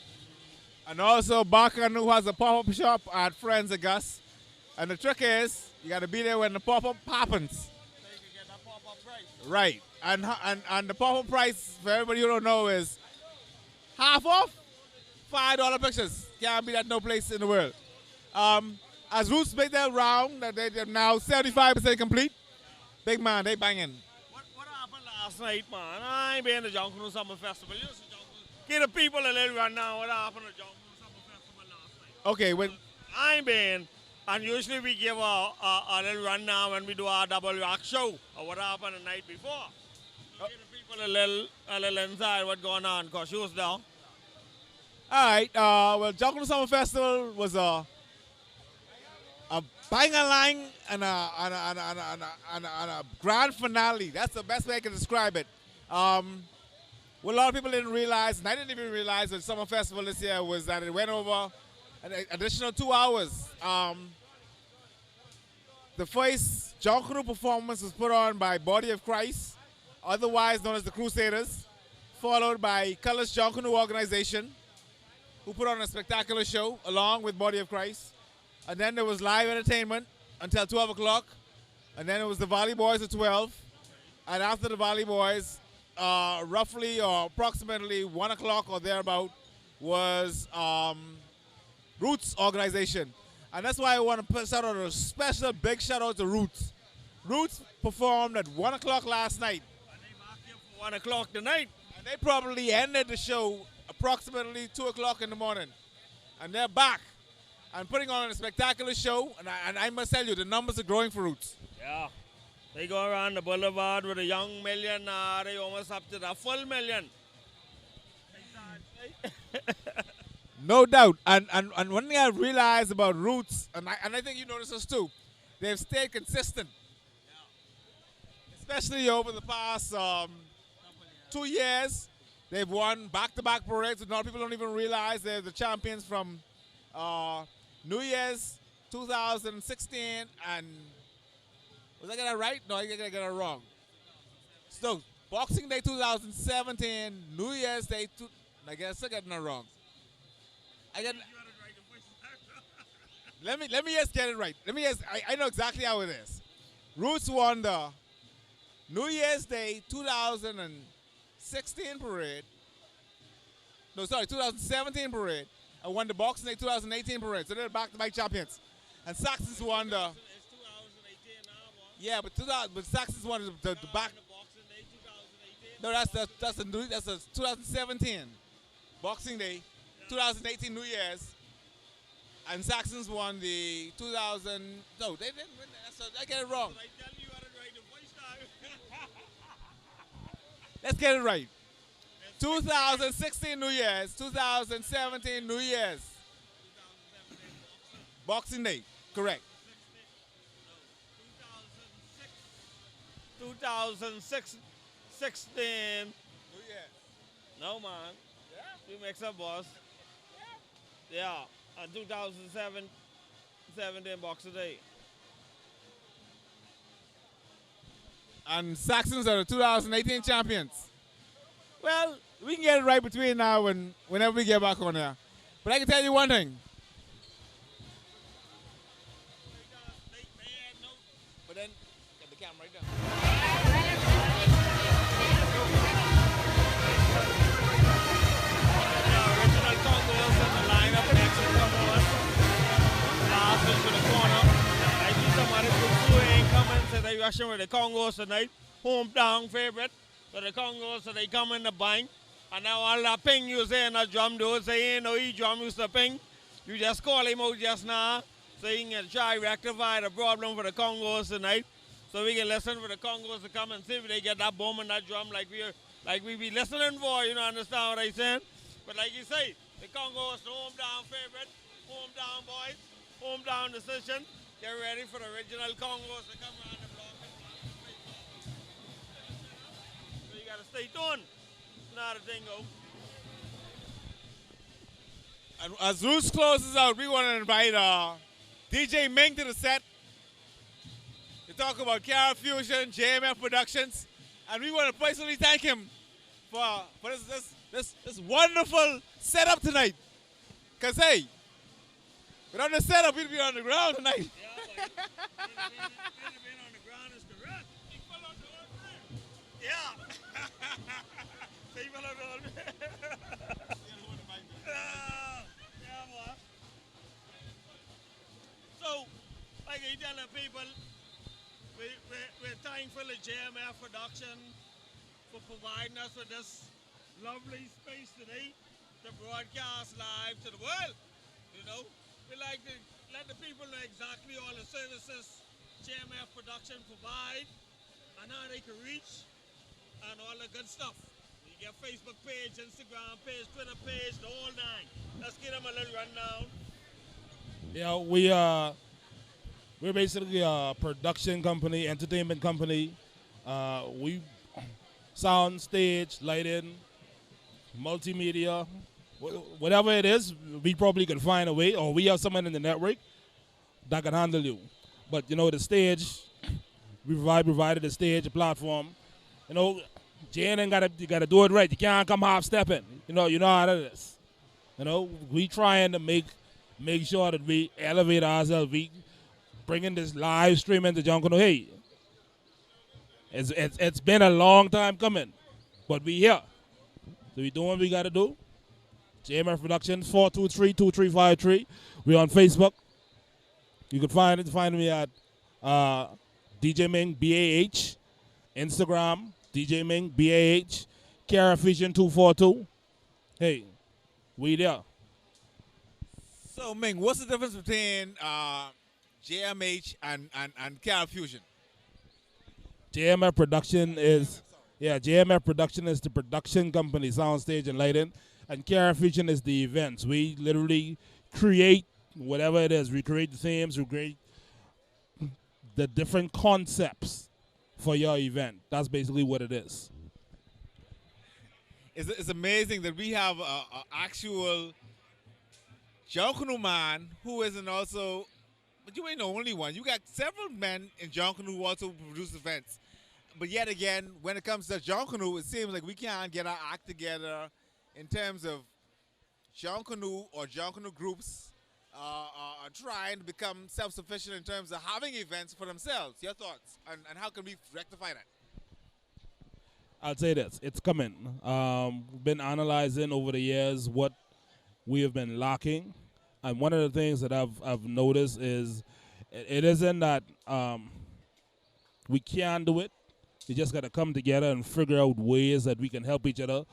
And also, Junkanoo has a pop-up shop at Friends of Gus. And the trick is, you got to be there when the pop-up happens. So you can get that pop-up price. Right. And the pop-up price, for everybody who don't know, is half off, $5 pictures. Can't be that no place in the world. As Roots make their round, that they're now 75% complete. Big man, they banging. What happened last night, man? I ain't been to Junkanoo Summer Festival. You see Junkanoo. Give the people a little run now. What happened to Junkanoo Summer Festival last night? Okay, when I ain't been. And usually we give a little run now when we do our double rock show. Or what happened the night before. Give the people a little inside what's going on, because you was down. all right, well, Junkanoo Summer Festival was a banger line and a grand finale. That's the best way I can describe it. What a lot of people didn't realize, and I didn't even realize that Summer Festival this year, was that it went over an additional 2 hours. The first Junkanoo performance was put on by Body of Christ, otherwise known as the Crusaders, followed by Colors Junkanoo Organization, who put on a spectacular show along with Body of Christ. And then there was live entertainment until 12 o'clock. And then it was the Valley Boys at 12. And after the Valley Boys, roughly or approximately 1 o'clock or thereabout, was Roots Organization. And that's why I want to put out a special big shout out to Roots. Roots performed at 1 o'clock last night. And they back here for 1 o'clock tonight. And they probably ended the show approximately 2 o'clock in the morning. And they're back and putting on a spectacular show. And I must tell you, the numbers are growing for Roots. Yeah. They go around the boulevard with a young million. They almost up to the full million. No doubt. And one thing I realized about Roots, and I think you notice this too, they've stayed consistent. Especially over the past 2 years. They've won back-to-back parades. A lot of people don't even realize they're the champions from New Year's 2016 and... Was I getting that right? No, I got it wrong. So, Boxing Day 2017, New Year's Day, I guess I got it wrong. Let me just get it right. I know exactly how it is. Roots won the New Year's Day 2016 parade. No, sorry, 2017 parade. And won the Boxing Day 2018 parade. So they're back-to-back champions. And Saxons won the... Yeah, but Saxons won the back. No, that's the 2017 Boxing Day, 2018 New Year's, and Saxons won the 2000. No, they didn't win. I get it wrong. Let's get it right. 2016 New Year's, 2017 New Year's, Boxing Day, correct. 2016. No, man. Yeah. You mix up, boss. Yeah. 2007, 17 Boxing Day. And Saxons are the 2018 champions. Well, we can get it right between now and whenever we get back on there. But I can tell you one thing. But then, get the camera right there. They rushing with the Congos tonight, hometown favorite. So the Congos, so they come in the bank. And now all that ping you say in the drum, those say ain't no drum used to ping. You just call him out just now, so he can try rectify the problem for the Congos tonight. So we can listen for the Congos to come and see if they get that bomb and that drum like we be listening for, you know, understand what I'm saying? But like you say, the Congos, the hometown favorite, hometown boys, hometown decision. Get ready for the original Congos to come around the block. So you gotta stay tuned. Not a thing, go. And as Roots closes out, we want to invite DJ Ming to the set to talk about Carol Fusion, JMF Productions, and we want to personally thank him for this wonderful setup tonight. Cause hey, without the setup, we'd be on the ground tonight. Yeah, but being on the ground is correct. Yeah. Yeah, boy. So, like I tell the people, we're thankful to JMF Production for providing us with this lovely space today to broadcast live to the world. You know, we like to let the people know exactly all the services JMF Production provide and how they can reach and all the good stuff. You get Facebook page, Instagram page, Twitter page, the whole nine. Let's give them a little rundown. Yeah, we're basically a production company, entertainment company. We sound, stage, lighting, multimedia, whatever it is, we probably can find a way, or we have someone in the network that can handle you. But you know, the stage, we provided the stage, a platform. You know, Jane ain't you gotta do it right. You can't come half stepping. You know how that is. You know, we trying to make sure that we elevate ourselves. We bringing this live stream into Junkanoo. Hey, it's been a long time coming, but we here. So we doing what we gotta do. JMF Productions 423-2353. We're on Facebook. You can find me at DJ Ming BAH, Instagram DJ Ming BAH, Cara Vision 242. Hey, we there. So, Ming, what's the difference between JMH and Cara Fusion? JMF Production is JMF Production is the production company, soundstage and lighting, and Cara Vision is the events. We literally create whatever it is. We create the themes, we create the different concepts for your event. That's basically what it is. It's amazing that we have an actual Junkanoo man who isn't also, but you ain't the only one. You got several men in Junkanoo who also produce events. But yet again, when it comes to Junkanoo, it seems like we can't get our act together in terms of Junkanoo or Junkanoo groups are trying to become self-sufficient in terms of having events for themselves. Your thoughts, and how can we rectify that? I'll say this, it's coming. We've been analyzing over the years what we have been lacking. And one of the things that I've noticed is it isn't that we can do it. We just got to come together and figure out ways that we can help each other.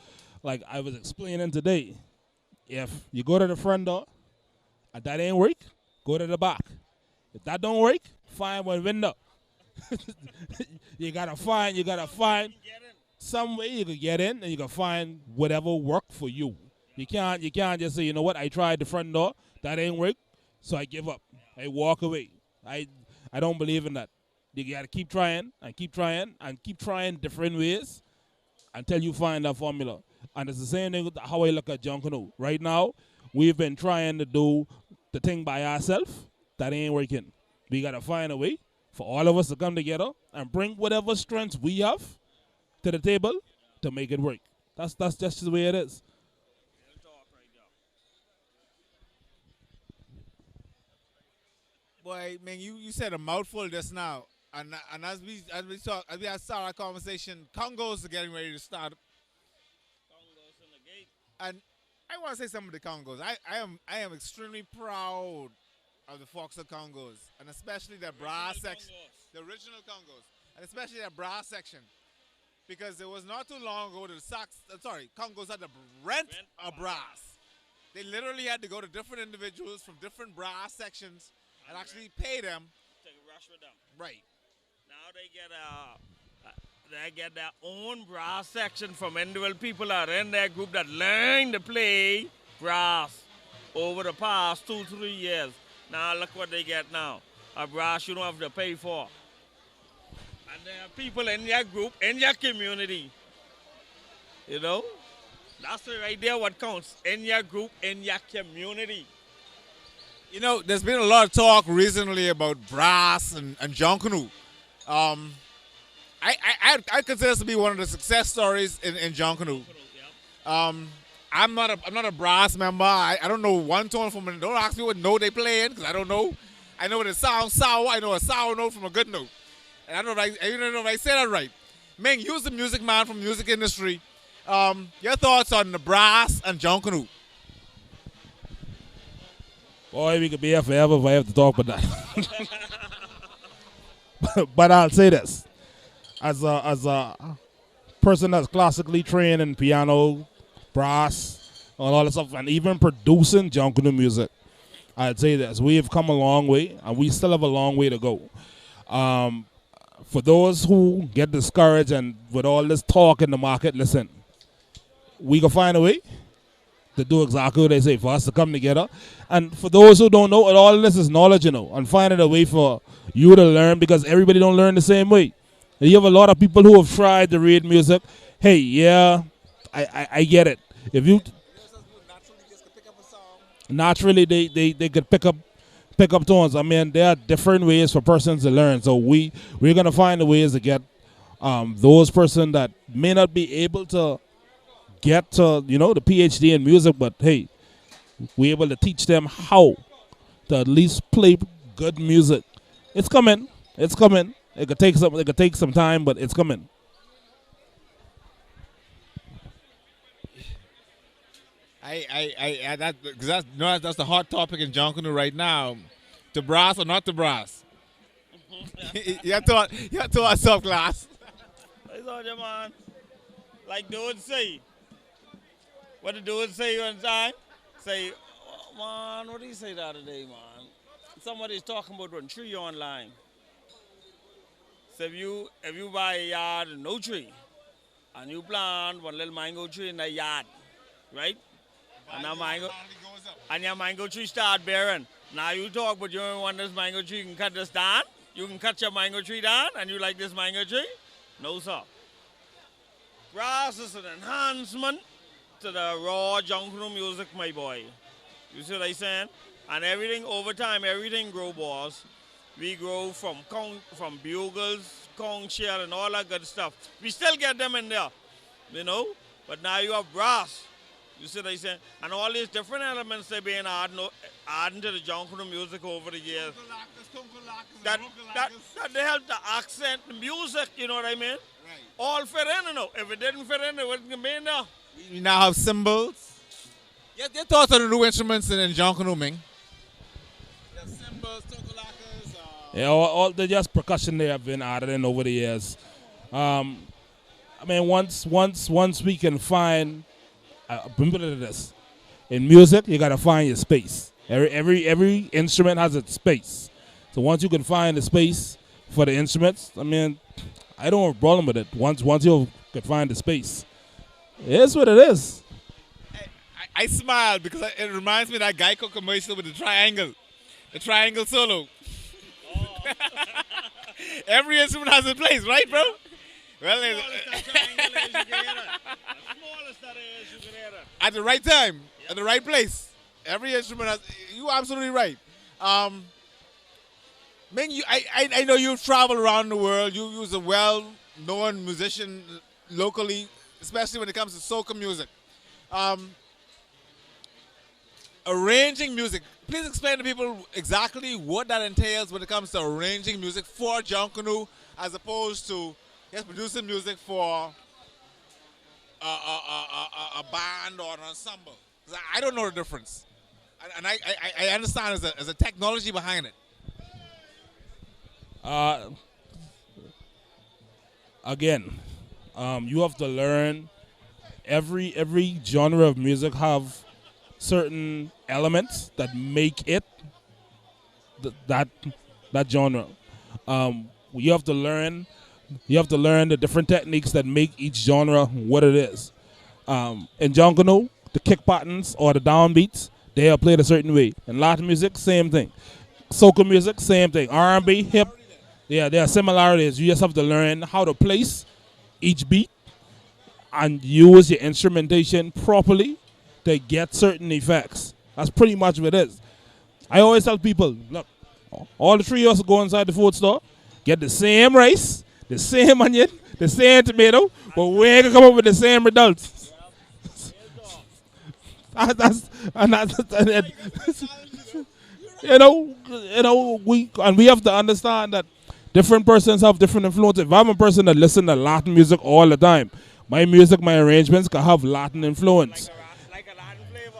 Like I was explaining today, if you go to the front door and that ain't work, go to the back. If that don't work, find one window. you gotta find some way you can get in, and you can find whatever work for you. You can't just say, you know what, I tried the front door, that ain't work, so I give up. I walk away. I don't believe in that. You gotta keep trying and keep trying and keep trying different ways until you find that formula. And it's the same thing with how I look at Junkanoo. Right now, we've been trying to do the thing by ourselves. That ain't working. We gotta find a way for all of us to come together and bring whatever strengths we have to the table to make it work. That's just the way it is. Boy, man, you said a mouthful just now, and as we start our conversation, Congos are getting ready to start. Congos in the gate. And I want to say something to the Congos. I am extremely proud of the Foxer Congos, and especially their brass section, the original Congos, and especially their brass section, because it was not too long ago that Congos had to rent a brass. They literally had to go to different individuals from different brass sections and actually pay them. Take a rush with them. Right. Now they get their own brass section from individual people that are in their group that learn to play brass over the past 2-3 years. Now look what they get now. A brass you don't have to pay for. And there are people in your group, in your community. You know? That's right there what counts. In your group, in your community. You know, there's been a lot of talk recently about brass and Junkanoo. I consider this to be one of the success stories in Junkanoo. I'm not a brass member. I don't know one tone from it. Don't ask me what note they play in, because I don't know. I know when it sounds sour. I know a sour note from a good note. And I don't know if I say that right. Ming, you're the music man from the music industry. Your thoughts on the brass and Junkanoo? Boy, we could be here forever if I have to talk about that. But I'll say this. As a person that's classically trained in piano, brass, and all that stuff, and even producing Junkanoo music, I'd say this. We have come a long way, and we still have a long way to go. For those who get discouraged and with all this talk in the market, listen, we can find a way to do exactly what they say, for us to come together. And for those who don't know, all of this is knowledge, and finding a way for you to learn, because everybody don't learn the same way. And you have a lot of people who have tried to read music. Hey, yeah, I get it. If you naturally they could pick up tones. I mean, there are different ways for persons to learn. So we're gonna find the ways to get those persons that may not be able to get to the PhD in music, but hey, we're able to teach them how to at least play good music. It's coming. It's coming. It could take some time, but it's coming. That's the hot topic in Junkanoo right now. To brass or not to brass? you taught us subclass. That's all, man. Like dude say. What the dude say one time? Say, oh, man, what did he say the other day, man? Somebody's talking about one tree online. So if you buy a yard and no tree, and you plant one little mango tree in the yard, right? And your mango tree start bearing. Now you talk, but you don't want this mango tree, you can cut this down. You can cut your mango tree down, and you like this mango tree? No, sir. Brass is an enhancement to the raw Junkanoo music, my boy. You see what I'm saying? And everything over time, everything grow, boss. We grow from bugles, conch shell, and all that good stuff. We still get them in there, But now you have brass. You see what I'm saying? And all these different elements they've been adding to the Junkanoo music over the years. That they help to accent the music, you know what I mean? Right. All fit in, If it didn't fit in, it wouldn't be in there. You now have cymbals. Your thoughts on the new instruments in Junkanoo, Ming? Cymbals, tokalacas. Yeah, all the just percussion they have been added in over the years. I mean, once we can find, remember this, in music you gotta find your space. Every instrument has its space. So once you can find the space for the instruments, I mean, I don't have a problem with it. Once you can find the space, it is what it is. I smile because it reminds me of that Geico commercial with the triangle solo. Oh. Every instrument has a place, right, bro? Well, at the right time, at the right place. Every instrument has. You're absolutely right. Ming, I know you've traveled around the world. You're a well-known musician locally, especially when it comes to soca music. Arranging music. Please explain to people exactly what that entails when it comes to arranging music for Junkanoo as opposed to producing music for a band or an ensemble. I don't know the difference. And I understand there's a technology behind it. Again, you have to learn. Every genre of music have certain elements that make it that genre. You have to learn the different techniques that make each genre what it is. In Junkanoo, the kick patterns or the downbeats, they are played a certain way. In Latin music, same thing. Soca music, same thing. R&B, hip, there are similarities. You just have to learn how to place each beat and use your instrumentation properly to get certain effects. That's pretty much what it is. I always tell people, look, all the three of us go inside the food store, get the same rice, the same onion, the same tomato, but we ain't gonna come up with the same results. We have to understand that different persons have different influences. If I'm a person that listens to Latin music all the time, my music, my arrangements can have Latin influence. Like a Latin flavor.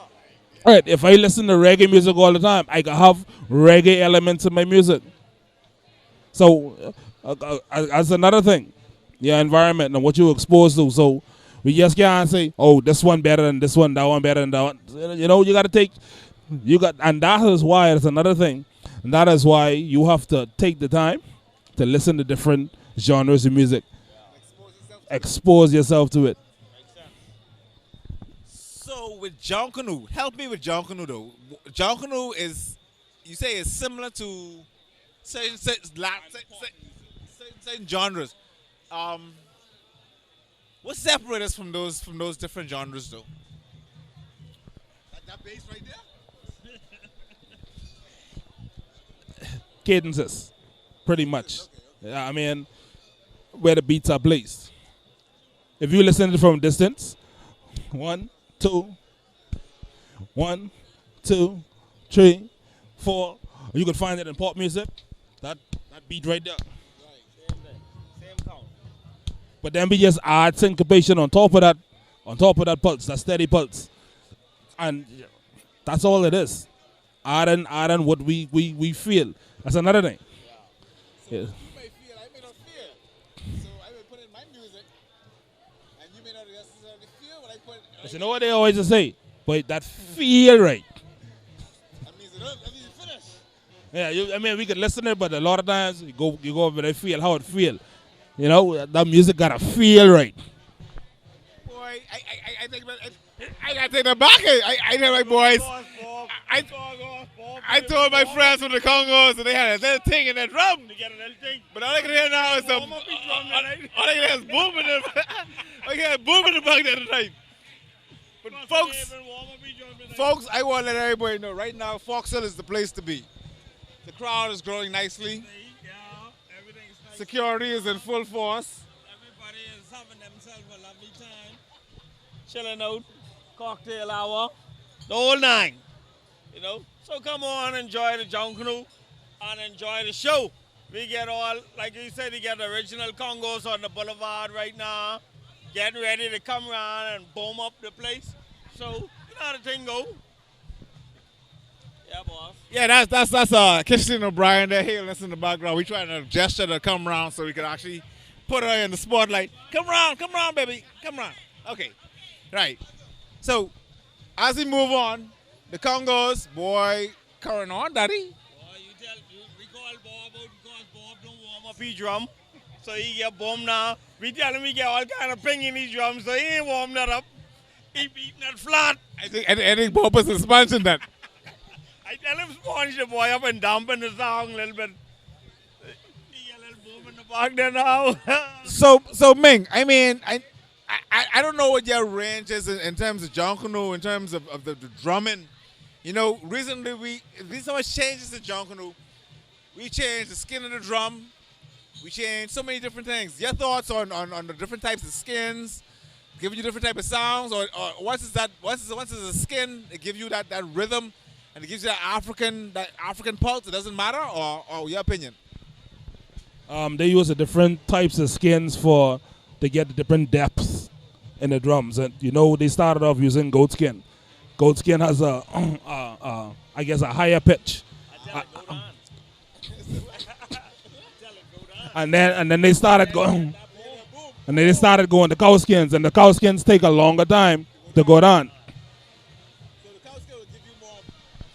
Right, if I listen to reggae music all the time, I can have reggae elements in my music. So that's another thing, your environment and what you're exposed to. So we just can't say, oh, this one better than this one, that one better than that one. You know, you got to take, and that is why it's another thing. And that is why you have to take the time to listen to different genres of music, expose yourself to it. So with Junkanoo, help me with Junkanoo though. Junkanoo is, you say, is similar to certain genres. What separates us from those different genres though? That bass right there. Cadences, pretty much. Yeah, I mean, where the beats are placed. If you listen to it from a distance, 1, 2, 1, 2, 3, 4. You can find it in pop music. That beat right there. Same count. But then we just add syncopation on top of that pulse, that steady pulse. And that's all it is. Adding what we feel. That's another thing. So Yeah. you may feel, I may not feel. So I may put in my music, and you may not necessarily feel what I put. But you know what they always say? But that feel right. That means it's finished. Yeah, I mean, we could listen to it, but a lot of times you go over there, feel how it feel. You know, that music gotta feel right. Boy, I think I gotta take that back. I tell my boys. I told my friends from the Congos that they had a little thing in their drum. But all I can hear now is some. All I can hear is booming. I can hear booming in the back the other time. But folks, I want to let everybody know right now, Fox Hill is the place to be. The crowd is growing nicely. Security is in full force. Everybody is having themselves a lovely time. Chilling out, cocktail hour, the whole nine. You know? So come on, enjoy the Junkanoo and enjoy the show. We get all, like you said, you get the original Congos on the boulevard right now. Getting ready to come around and boom up the place. So, you know how the thing go. Yeah, boss. Yeah, that's Christine O'Brien there hailing us in the background. We trying to gesture to come around so we can actually put her in the spotlight. Come around, baby, come around. Okay, right. So, as we move on, the Congos, boy, current on, daddy. Boy, we call Bob out because Bob don't warm up his drum. So he get bombed now. We tell him we get all kind of ping in his drum, so he ain't warm that up. He beating that flat. I think Bob is expansion that. I tell him sponge the boy up and dampen the song a little bit. He get a little boom in the back there now. So Ming, I mean, I don't know what your range is in terms of Junkanoo, in terms of the drumming. You know, recently we did so much changes in Junkanoo. We changed the skin of the drum. We changed so many different things. Your thoughts on the different types of skins, giving you different type of sounds, or once it's a skin, it gives you that rhythm, and it gives you that African pulse. It doesn't matter, or your opinion. They use the different types of skins to get the different depths in the drums, and you know they started off using goat skin. Goat skin has I guess a higher pitch. And then they started going, to cow skins, and the cow skins take a longer time to go down. So the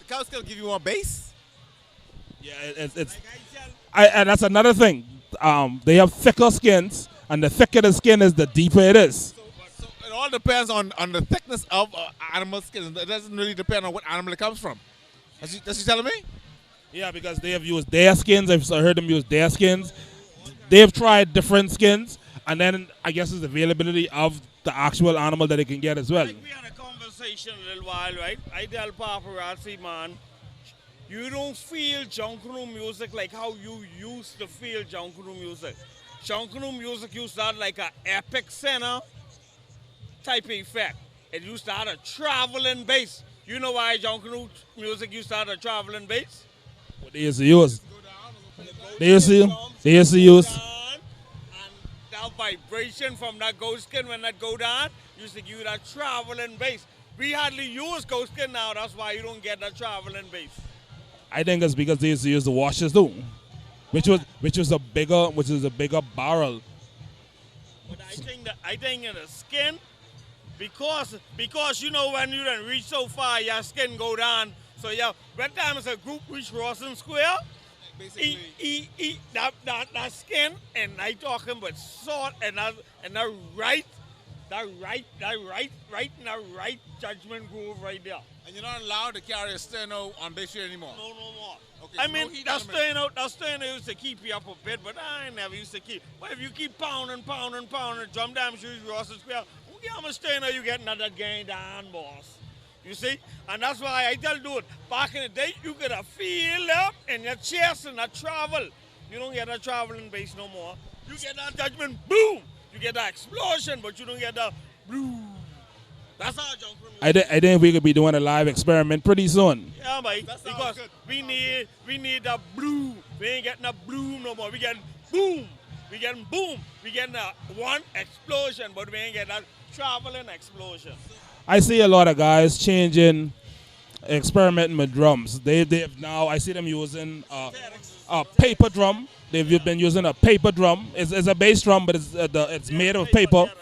cow skin will give you more bass. Yeah, and that's another thing. They have thicker skins, and the thicker the skin is, the deeper it is. So it all depends on the thickness of animal skin. It doesn't really depend on what animal it comes from. That's you telling me? Yeah, because they have used their skins. I've heard them use their skins. They've tried different skins, and then I guess it's the availability of the actual animal that they can get as well. Like we had a conversation a little while, right? I tell paparazzi, man, you don't feel Junkanoo music like how you used to feel Junkanoo music. Junkanoo music used to have like an epic center type of effect. It used to have a traveling bass. You know why Junkanoo music used to have a traveling bass? What they used to use. They used to use. And that vibration from that goat skin when that go down used to give you that traveling bass. we hardly use coasting now. That's why you don't get that traveling bass. I think it's because they used to use the washers too, which is a bigger barrel. But I think in the skin, because you know when you done reach so far, your skin go down. So yeah, when time is a group reach Rawson Square, that skin, and I talking about salt and that right in the right judgment groove right there. And you're not allowed to carry a sterno on Bay Street anymore? No more. Okay, I so mean, no heat that element. sterno used to keep you up a bit, but I never used to keep. But if you keep pounding, drum damage use Rawson Square, how much sterno you getting at that game down, boss? You see? And that's why I tell dude, back in the day, you could have feel up in your chest and that travel. You don't get that traveling bass no more. You get that judgment, boom! You get that explosion, but you don't get the boom. That's how jump from I think we could be doing a live experiment pretty soon. Yeah, mate. Because we need the bloom. We ain't getting the bloom no more. We getting boom. We getting boom. We getting one explosion, but we ain't getting that traveling explosion. I see a lot of guys changing, experimenting with drums. They've now, I see them using a paper drum. They've been using a paper drum. It's a bass drum, but it's made of paper.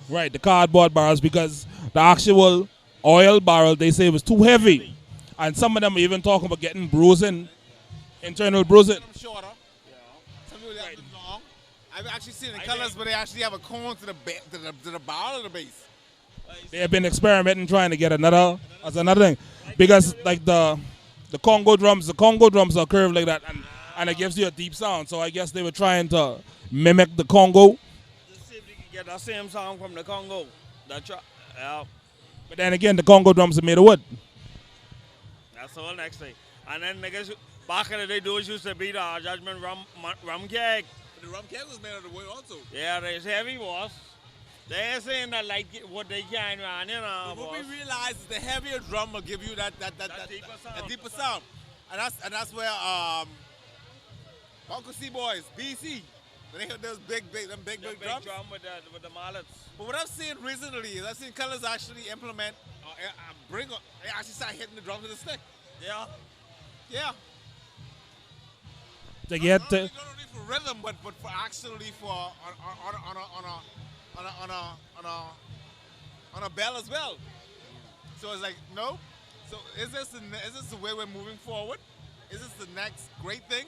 Right, the cardboard barrels, because the actual oil barrel, they say, was too heavy. And some of them are even talking about getting bruising, internal bruising. Some shorter. Some people have them long. I've actually seen the colors where they actually have a cone to the barrel of the bass. They have been experimenting, trying to get another thing. Because like the Congo drums are curved like that, and it gives you a deep sound. So I guess they were trying to mimic the Congo. See if you can get that same sound from the Congo. Yeah. But then again, the Congo drums are made of wood. That's all next thing. And then niggas, back in the day, those used to be the judgment rum keg. But the rum keg was made out of wood also. Yeah, it's heavy, boss. They're saying that like what they can run, you know, But what boss. we realize is the heavier drum will give you that deeper sound. And that's where Uncle C Boys, BC, when they have those big drums. Drum with the mallets. But what I've seen recently is I've seen colors actually implement, they actually start hitting the drums with a stick. Yeah. Yeah. To get Not only for rhythm, but for actually for on a bell as well. So it's like, no. So is this the way we're moving forward? Is this the next great thing?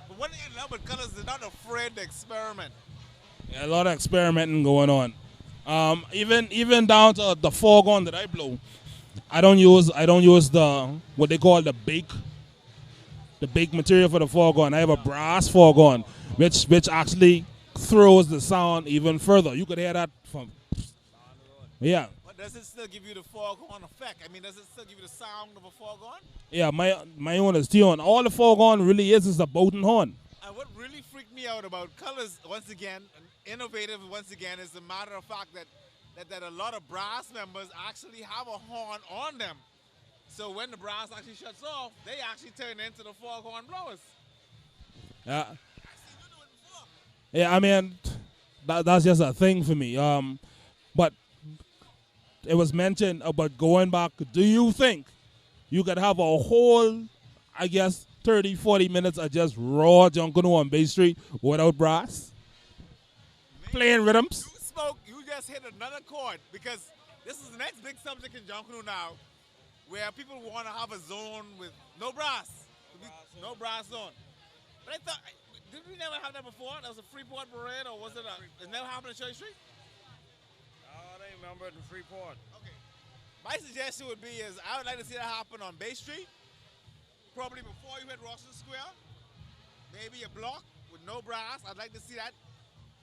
But one thing I love with colors, they're not afraid to experiment. a lot of experimenting going on. Even down to the foreground that I blow. I don't use the what they call the bake material for the foreground. I have a brass foreground, which actually throws the sound even further. You could hear that from But does it still give you the foreground effect? I mean, does it still give you the sound of a foreground? Yeah, my own is tune. All the foreground really is a boating horn. And what really freaked me out about colors, once again, innovative once again, is the matter of fact that a lot of brass members actually have a horn on them. So when the brass actually shuts off, they actually turn into the foghorn blowers. Yeah. I seen you do it before. Yeah, I mean, that's just a thing for me. But it was mentioned about going back. Do you think you could have a whole, 30, 40 minutes of just raw Junkanoo on Bay Street without brass? Playing rhythms? You just hit another chord, because this is the next big subject in Junkanoo now, where people want to have a zone with no brass. No brass zone. But I thought, did we never have that before? That was a Freeport parade, or was it it never happened in Church Street? I don't remember it in Freeport. Okay. My suggestion would be I would like to see that happen on Bay Street, probably before you hit Rawson Square. Maybe a block with no brass. I'd like to see that.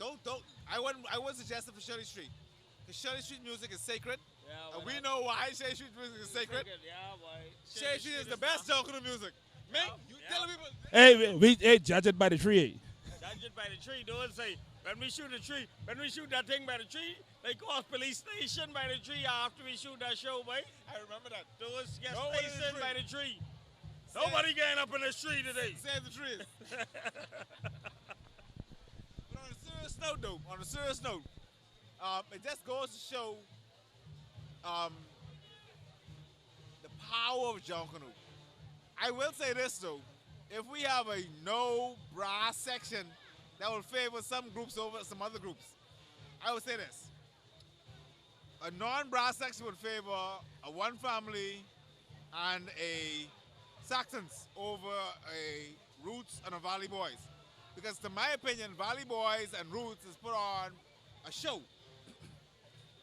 I wouldn't suggest it for Shirley Street. Because Shirley Street music is sacred. Yeah, And we know why Shirley Street music is sacred. Yeah, boy. Shirley Street is the best Junkanoo music. Man, you telling people. Hey, judge it by the tree. Judge it by the tree. Don't say, when we shoot that thing by the tree, they call police station by the tree after we shoot that show, boy. I remember that. Those get Nobody in the stationed tree. by the tree. Nobody getting up in this tree today. Save the trees. But on a serious note, it just goes to show um, the power of Junkanoo. I will say this though, if we have a no brass section that will favor some groups over some other groups, I would say this. A non-brass section would favor a one family and a Saxons over a Roots and a Valley Boys. Because to my opinion, Valley Boys and Roots is put on a show.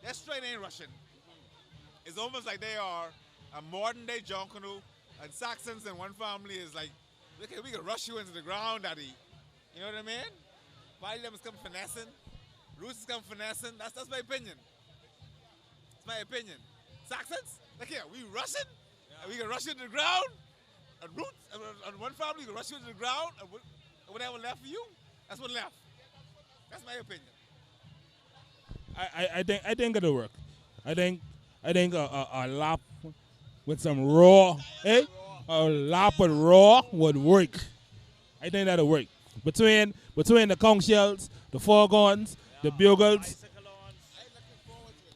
That straight ain't Russian. It's almost like they are a modern day Junkanoo, and Saxons and one family is like, okay, we can rush you into the ground, daddy. You know what I mean? Valley them is come finessing. Roots is come finessing. That's my opinion. It's my opinion. Saxons, look here, we Russian, and we can rush you into the ground. And Roots, and one family can rush you into the ground, and whatever left for you, that's what left. That's my opinion. I think it'll work. I think a lap with some raw, a lap with raw would work. I think that'll work. Between the conch shells, the foregons, the bugles,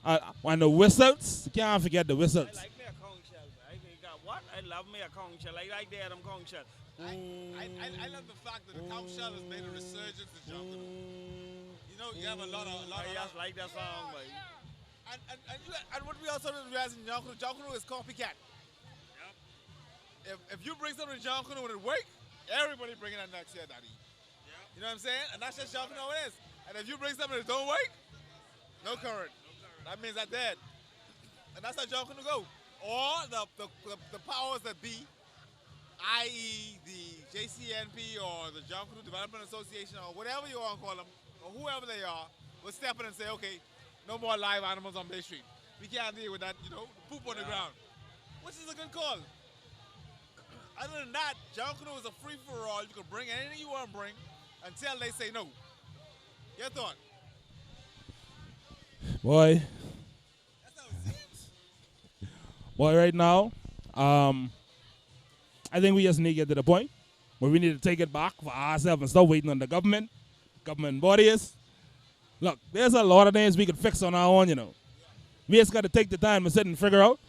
and the whistles. You can't forget the whistles. I like me a conch shell. What? I love me a conch shell. I like them conch shell. I love the fact that the conch shell has made a resurgence in Junkanoo. You know, you have a lot of I just like that song, boy. And what we also realize in Junkanoo is copycat. If you bring something to Junkanoo and it works, everybody bring it next year, daddy. You know what I'm saying? And that's just Junkanoo it is. And if you bring something that don't work, no current. That means that's dead. And that's how Junkanoo go. Or the powers that be, i.e. the JCNP or the Junkanoo Development Association or whatever you want to call them, or whoever they are, will step in and say, okay, no more live animals on Bay Street. We can't deal with that, poop on the ground. Which is a good call. Other than that, Junkanoo is a free-for-all. You can bring anything you want to bring until they say no. Your thought? Boy. Boy, right now, I think we just need to get to the point where we need to take it back for ourselves and stop waiting on the government bodies. Look, there's a lot of things we could fix on our own, We just got to take the time and sit and figure out,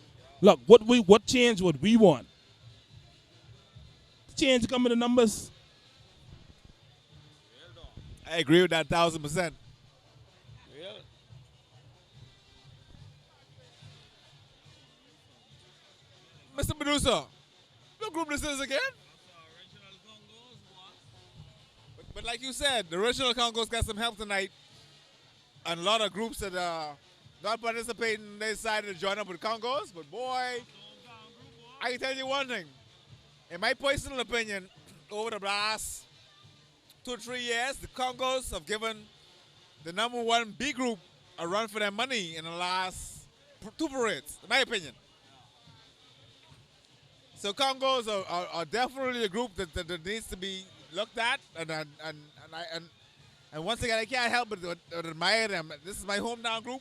look, what change would we want? Change come in the numbers. I agree with that 1,000%. Mr. Medusa, what group this is again? But like you said, the original Congos got some help tonight. And a lot of groups that are not participating, they decided to join up with Congos. But boy, I can tell you one thing. In my personal opinion, over the last 2 or 3 years, the Congos have given the #1 B group a run for their money in the last 2 parades, in my opinion. So Congos are definitely a group that needs to be looked at, and once again, I can't help but admire them. This is my hometown group.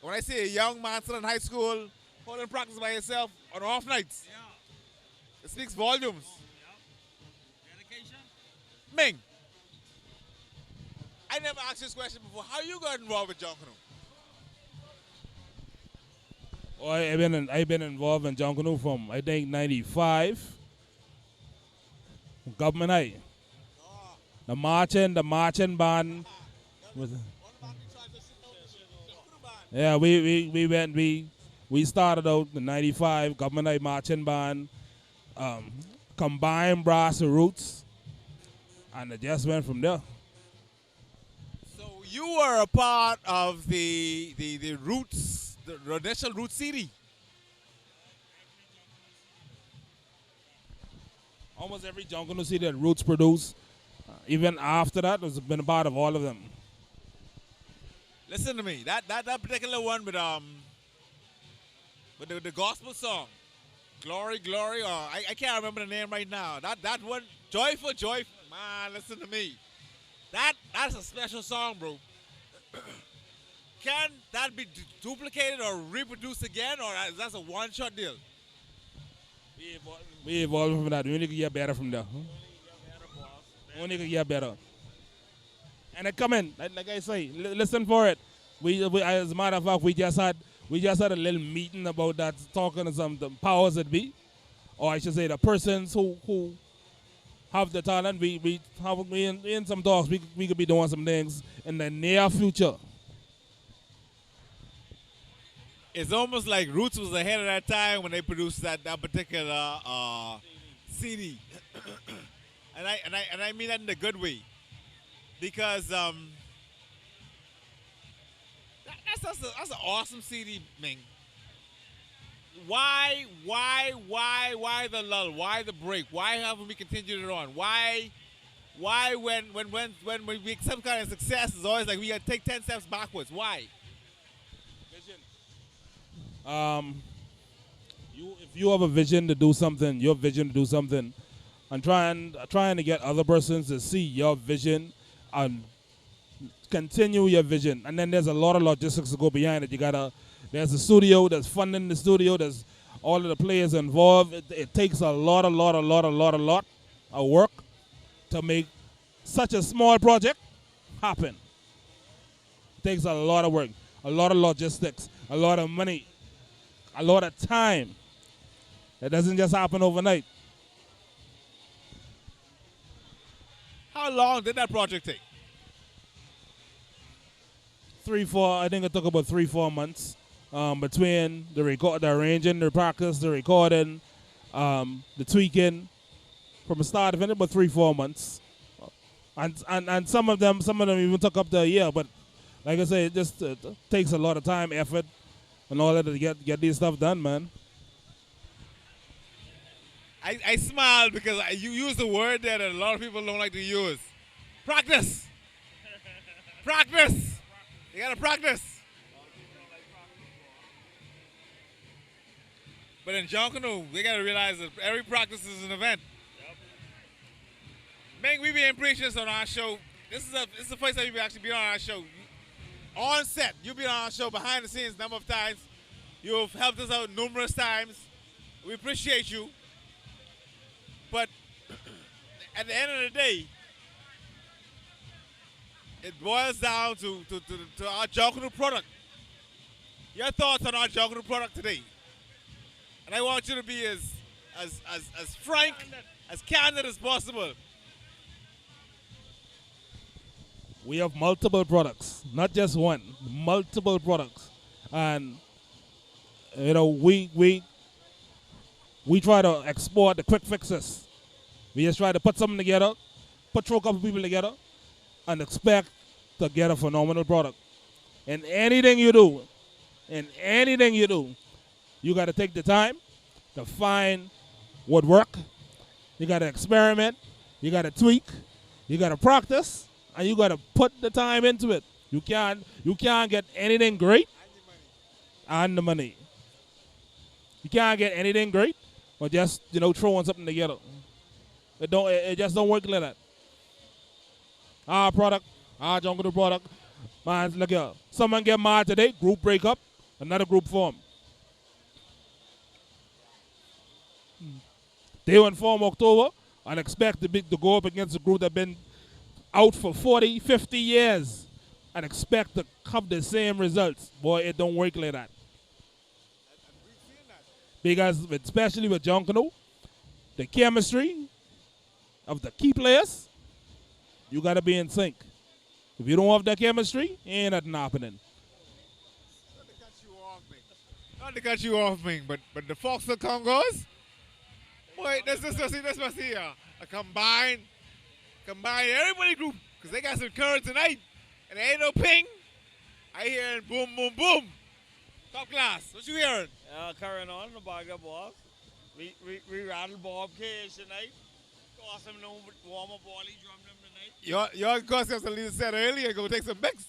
When I see a young man still in high school holding practice by himself on off nights, it speaks volumes. Dedication? Ming, I never asked this question before. How you got involved with Junkanoo? Well, I've been involved in Junkanoo from, I think, 95. Government High. The marching band. Yeah, we started out in 95, Government High marching band, combined brass and roots, and it just went from there. So you were a part of the Roots, the initial Roots CD. Almost every Junkanoo CD that Roots produced, even after that, has been a part of all of them. Listen to me. That particular one with the gospel song, Glory, Glory, or I can't remember the name right now. That one, Joyful, man, listen to me. That's a special song, bro. Can that be duplicated or reproduced again, or is that a one-shot deal? We evolved from that. We only can get better from there. Only can get better. And it come in, like I say, listen for it. We as a matter of fact, we just We just had a little meeting about that, talking to some the powers that be, or I should say the persons who have the talent. We in some talks. We could be doing some things in the near future. It's almost like Roots was ahead of that time when they produced that particular CD, and I mean that in a good way, because that's an awesome CD, man. Why the lull? Why the break? Why haven't we continued it on? Why when we accept kind of success, it's always like we gotta take 10 steps backwards? Why? If you have a vision to do something, your vision to do something, and trying to get other persons to see your vision and continue your vision. And then there's a lot of logistics to go behind it. There's a studio, there's funding the studio, there's all of the players involved. It takes a lot of work to make such a small project happen. It takes a lot of work, a lot of logistics, a lot of money, a lot of time. It doesn't just happen overnight. How long did that project take? 3-4. I think it took about 3-4 months between the arranging, the practice, the recording, the tweaking. From the start to finish, about 3-4 months, and some of them even took up to a year. But like I say, it just takes a lot of time, effort, and all that to get this stuff done, man. I smiled because you used a word there that a lot of people don't like to use. Practice. Practice. You gotta practice. But in Junkanoo, we gotta realize that every practice is an event. Man, we be impatient on our show. This is the first time you've actually been on our show. On set, you've been on our show behind the scenes a number of times. You've helped us out numerous times. We appreciate you. But at the end of the day, it boils down to our Junkanoo product. Your thoughts on our Junkanoo product today. And I want you to be as frank, as candid as possible. We have multiple products, not just one, multiple products. And, you know, we try to export the quick fixes. We just try to put something together, throw a couple people together, and expect to get a phenomenal product. And anything you do, you got to take the time to find what works. You got to experiment. You got to tweak. You got to practice. And you got to put the time into it. You can't get anything great and the money. You can't get anything great or just, throwing something together. It just don't work like that. Our product, our Junkanoo product, man, look here. Someone get mad today, group break up, another group form. They will form October and expect to go up against a group that been out for 40, 50 years and expect to have the same results. Boy, it don't work like that. Because especially with Junkanoo, the chemistry of the key players, you got to be in sync. If you don't have that chemistry, ain't nothing happening. Not to cut you off, Ming, but the Foxer Congos, boy, this must be a combined everybody group, because they got some current tonight, and there ain't no ping. I hearing boom, boom, boom. Top class. What you hearing? Carrying on the bugger boss. We rattle Bob Cage tonight. Toss him no warm up ball, he drum them tonight. Your concepts, as Lisa said earlier, go take some mix.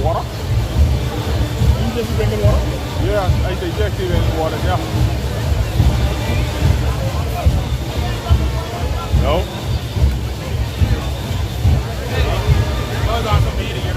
Water? You just drinking water? Yeah, I inject it in water, yeah. No? That was awesome meeting you.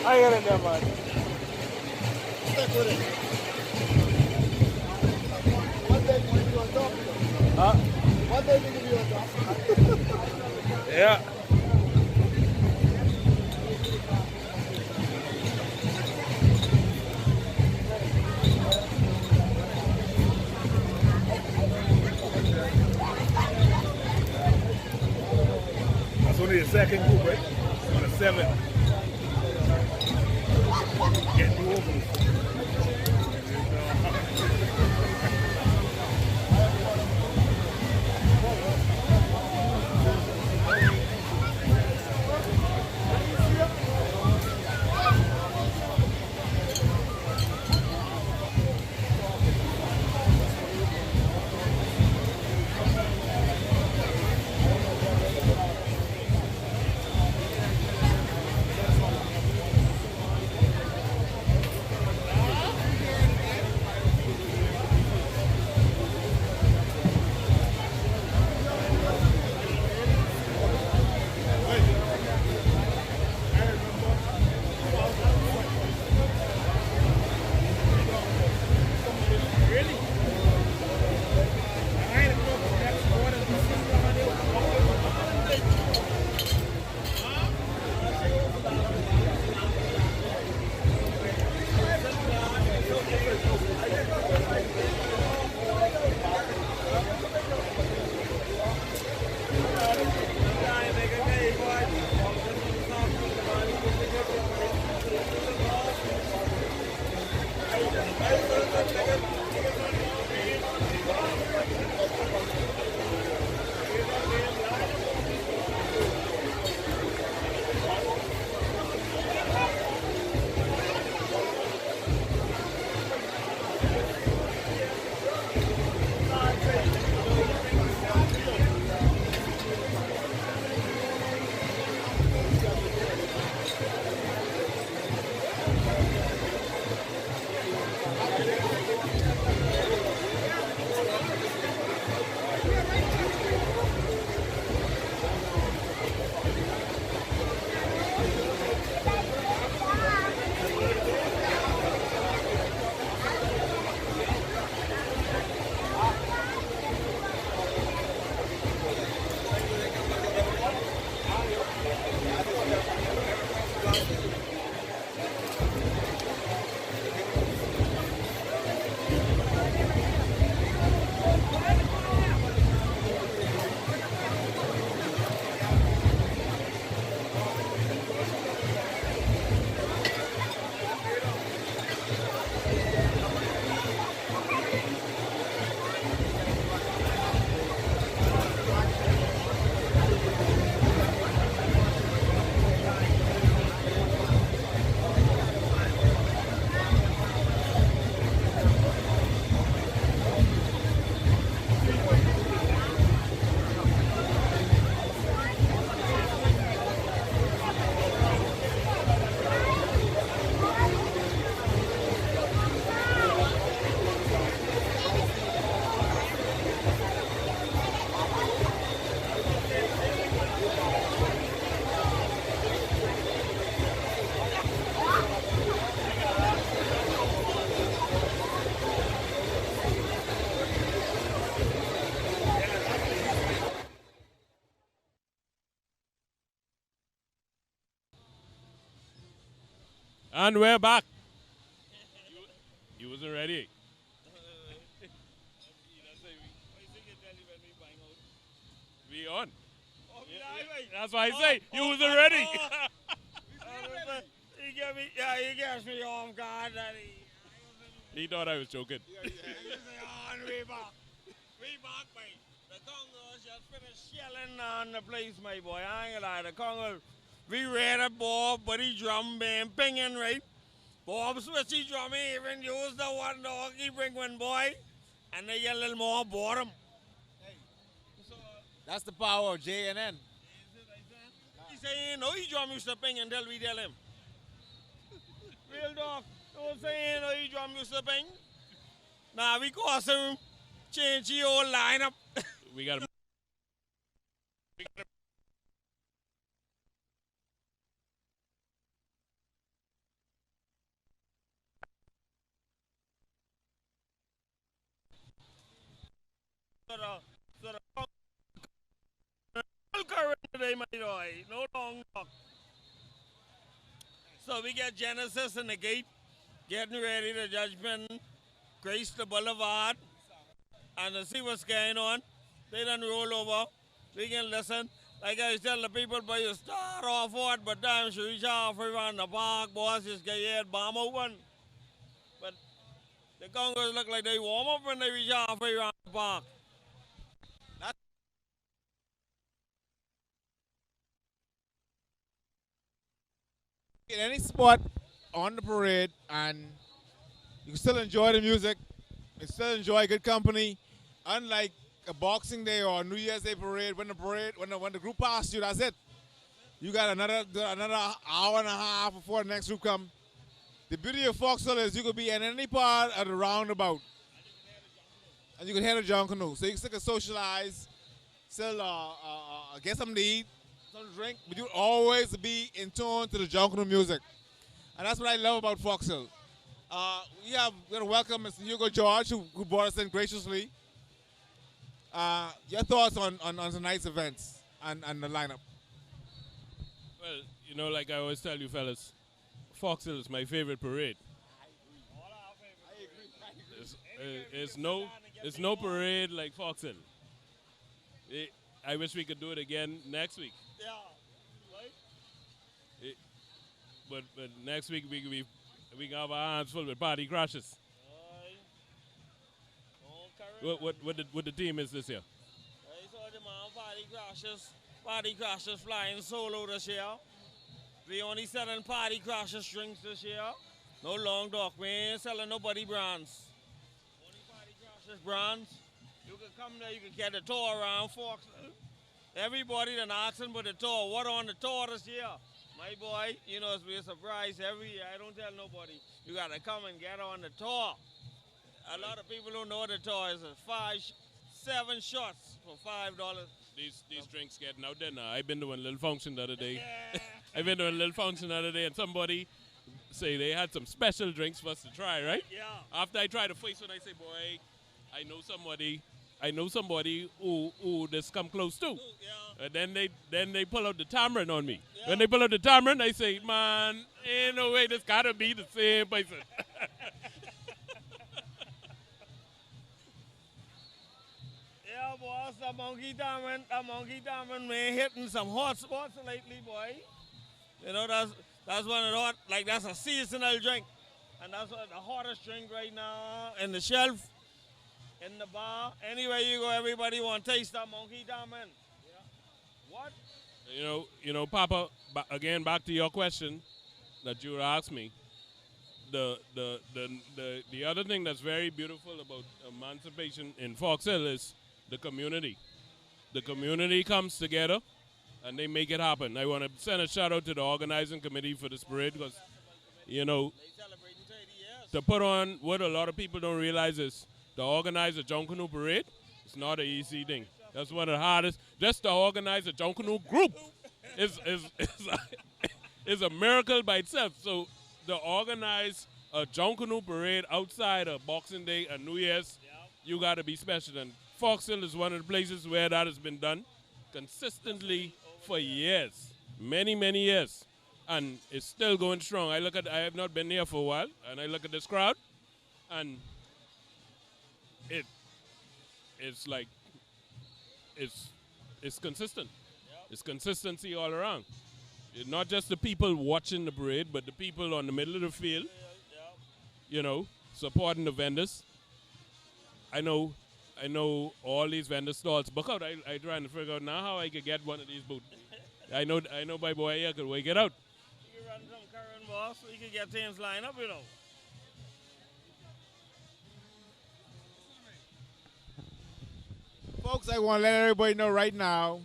I got it there, man. Stick with it. One day you be on top. Huh? One day you be on top. Yeah. That's only the second group, right? On a 7. Get you over. And we're back. You wasn't ready. We on. That's why I say you wasn't ready. He gets me off guard. He thought I was joking. We back. We back, mate. The tongue just finished yelling on the place, my boy. I ain't gonna lie. The Congo, we read a Bob, but he drum band pinging, right? Bob switchy drumming, even use the one dog he bring one boy, and they get a little more boredom. That's the power of J&N. He say, no, he drum used to ping until we tell him. Real dog, don't say, no, he drum used to ping. Nah, we cause him change the whole lineup. We got to. Today, my boy, no long talk. So we get Genesis in the gate, getting ready to judgment, grace the boulevard, and to see what's going on. They done roll over. We can listen. Like I tell the people, but you start off what, but times you reach out around the park, boys, just get your head bomb open. But the Congos look like they warm up when they reach out around the park. In any spot on the parade, and you can still enjoy the music, you can still enjoy good company. Unlike a Boxing Day or a New Year's Day parade, when the group passes you, that's it. You got another hour and a half before the next group come. The beauty of Foxhole is you could be in any part of the roundabout, and you can hear the Junkanoo. So you can still socialize, still get something to eat, something to drink, but you always be in tune to the Junkanoo music. And that's what I love about Foxhole. We're going to welcome Mr. Hugo George, who brought us in graciously. Your thoughts on tonight's events and the lineup? Well, you know, like I always tell you fellas, Foxhole is my favorite parade. It's no parade like Foxhole. I wish we could do it again next week. But next week we can have our hands full with party crashes. What the team is this year? Party crashers flying solo this year. We only selling party crashers drinks this year. No long talk. We ain't selling nobody brands. Only party crashers brands. You can come there. You can get a tour around Foxhole. Everybody done asking for the tour. What on the tour this year? My boy, you know, it's a surprise every year. I don't tell nobody. You got to come and get on the tour. A lot of people don't know the tour is 7 shots for $5. These drinks getting out there now. I've been doing a little function the other day. Yeah. I've been doing a little function the other day, and somebody say they had some special drinks for us to try, right? Yeah. After I try the first one, I say, boy, I know somebody who this come close to. Yeah. And then they pull out the tamarind on me. Yeah. When they pull out the tamarind, I say, man, ain't no way this gotta be the same person. Yeah, boss, the monkey diamond, man, hitting some hot spots lately, boy. You know, that's one of the hot, like that's a seasonal drink. And that's what the hottest drink right now in the shelf, in the bar. Anywhere you go, everybody want to taste that monkey diamond. Yeah. What? You know, Papa, again, back to your question that you asked me. The other thing that's very beautiful about Emancipation in Foxhole is the community. The community comes together and they make it happen. I want to send a shout out to the organizing committee for this parade because, you know, to put on what a lot of people don't realize is to organize a Junkanoo parade, it's not an easy thing. That's one of the hardest. Just to organize a Junkanoo group is a miracle by itself. So to organize a Junkanoo parade outside of Boxing Day and New Year's, you got to be special. And Foxhole is one of the places where that has been done consistently for years, many, many years. And it's still going strong. I have not been here for a while, and I look at this crowd, and it's like, it's consistent. It's consistency all around. It's not just the people watching the parade, but the people on the middle of the field, you know, supporting the vendors. I know I know all these vendor stalls book out. I trying to figure out now how I could get one of these boots. I know my boy here could wake it out. You can run some current boss, so you can get things lined up, you know. Folks, I want to let everybody know right now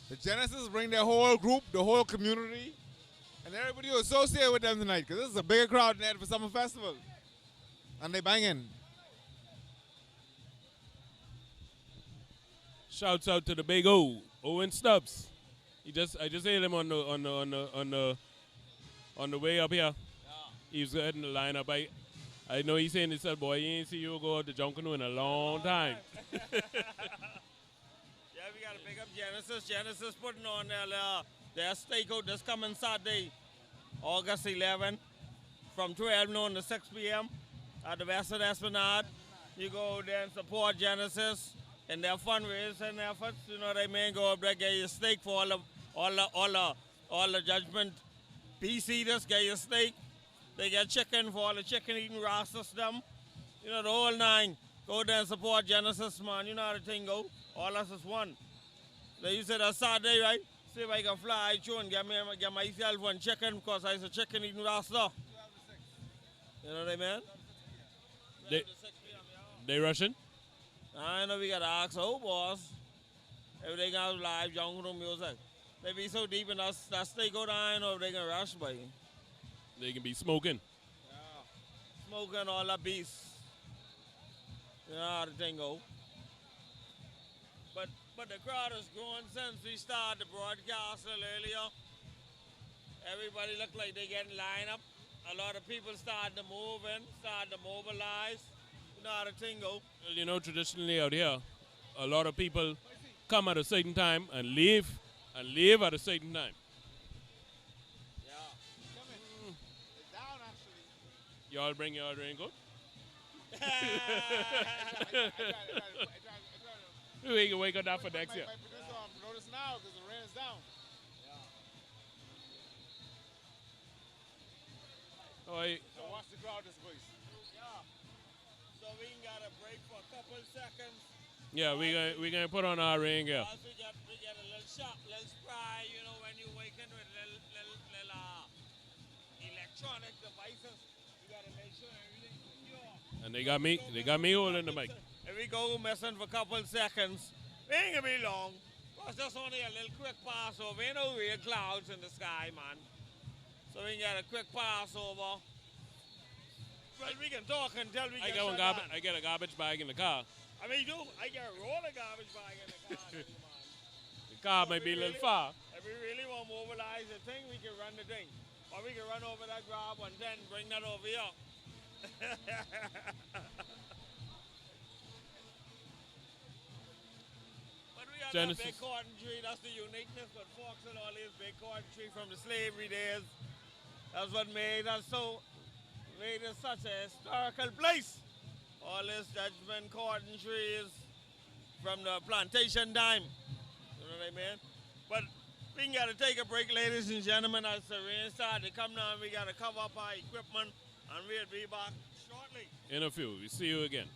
the Genesis bring their whole group, the whole community, and everybody who associated with them tonight, because this is a bigger crowd than that for Summer Festival. And they banging. Shouts out to the big Owen Stubbs. I just heard him on the way up here. He was in the lineup. I know he's saying, he said, boy, he ain't see you go out to Junkanoo in a long time. Yeah, we got to pick up Genesis. Genesis putting on their stakeout this coming Saturday, August 11th, from 12 noon to 6 p.m. at the Western Esplanade. You go there and support Genesis in their fundraising efforts. You know what I mean? Go up there, get your steak for all the judgment peace eaters. Get your steak. They get chicken for all the chicken eating rosters them. You know, the whole nine. Go there and support Genesis, man. You know how the thing go. All us is one. They you said that Saturday, right? See if I can fly through and get myself one chicken because I a chicken eating roster. You know what I mean? They rushing? I know we got to ask our boss if they got live Junkanoo music. They be so deep in that steak out, I don't know if they can rush by. They can be smoking. Yeah. Smoking all the beasts. You know how the thing go. But the crowd has grown since we started the broadcast a little earlier. Everybody look like they getting lined up. A lot of people starting to move in, starting to mobilize. You know how the thing go. Well, you know, traditionally out here, a lot of people come at a certain time and leave at a certain time. Yeah. Come in. It's down, actually. Y'all bring your raincoat? We can wake up that for next year. My producer notice now because the rain is down. Oh, So watch the crowd this voice. Yeah. So we got a break for a couple seconds. yeah, we gonna put on our rain gear. Once we get a little shot, little spry, you know, when you waken with little electronic devices, you gotta make sure everything's secure. And they got me holding the mic. If we go messing for a couple seconds, it ain't gonna be long. It's just only a little quick pass over. Ain't no real clouds in the sky, man. So we can get a quick pass over. Well, we can talk until we get shut down. I get a garbage bag in the car. I mean, I get a roller garbage bag in the car, man. The car might be a little far. If we really want to mobilize the thing, we can run the thing. Or we can run over that grab and then bring that over here. But we got that big cotton tree. That's the uniqueness. But Fox and all this big cotton tree from the slavery days. That's what made us made it such a historical place. All this judgment cotton trees from the plantation time. You know what I mean? But we got to take a break, ladies and gentlemen. As the rain started to come down, we got to cover up our equipment, and we'll be back shortly. In a few. We see you again.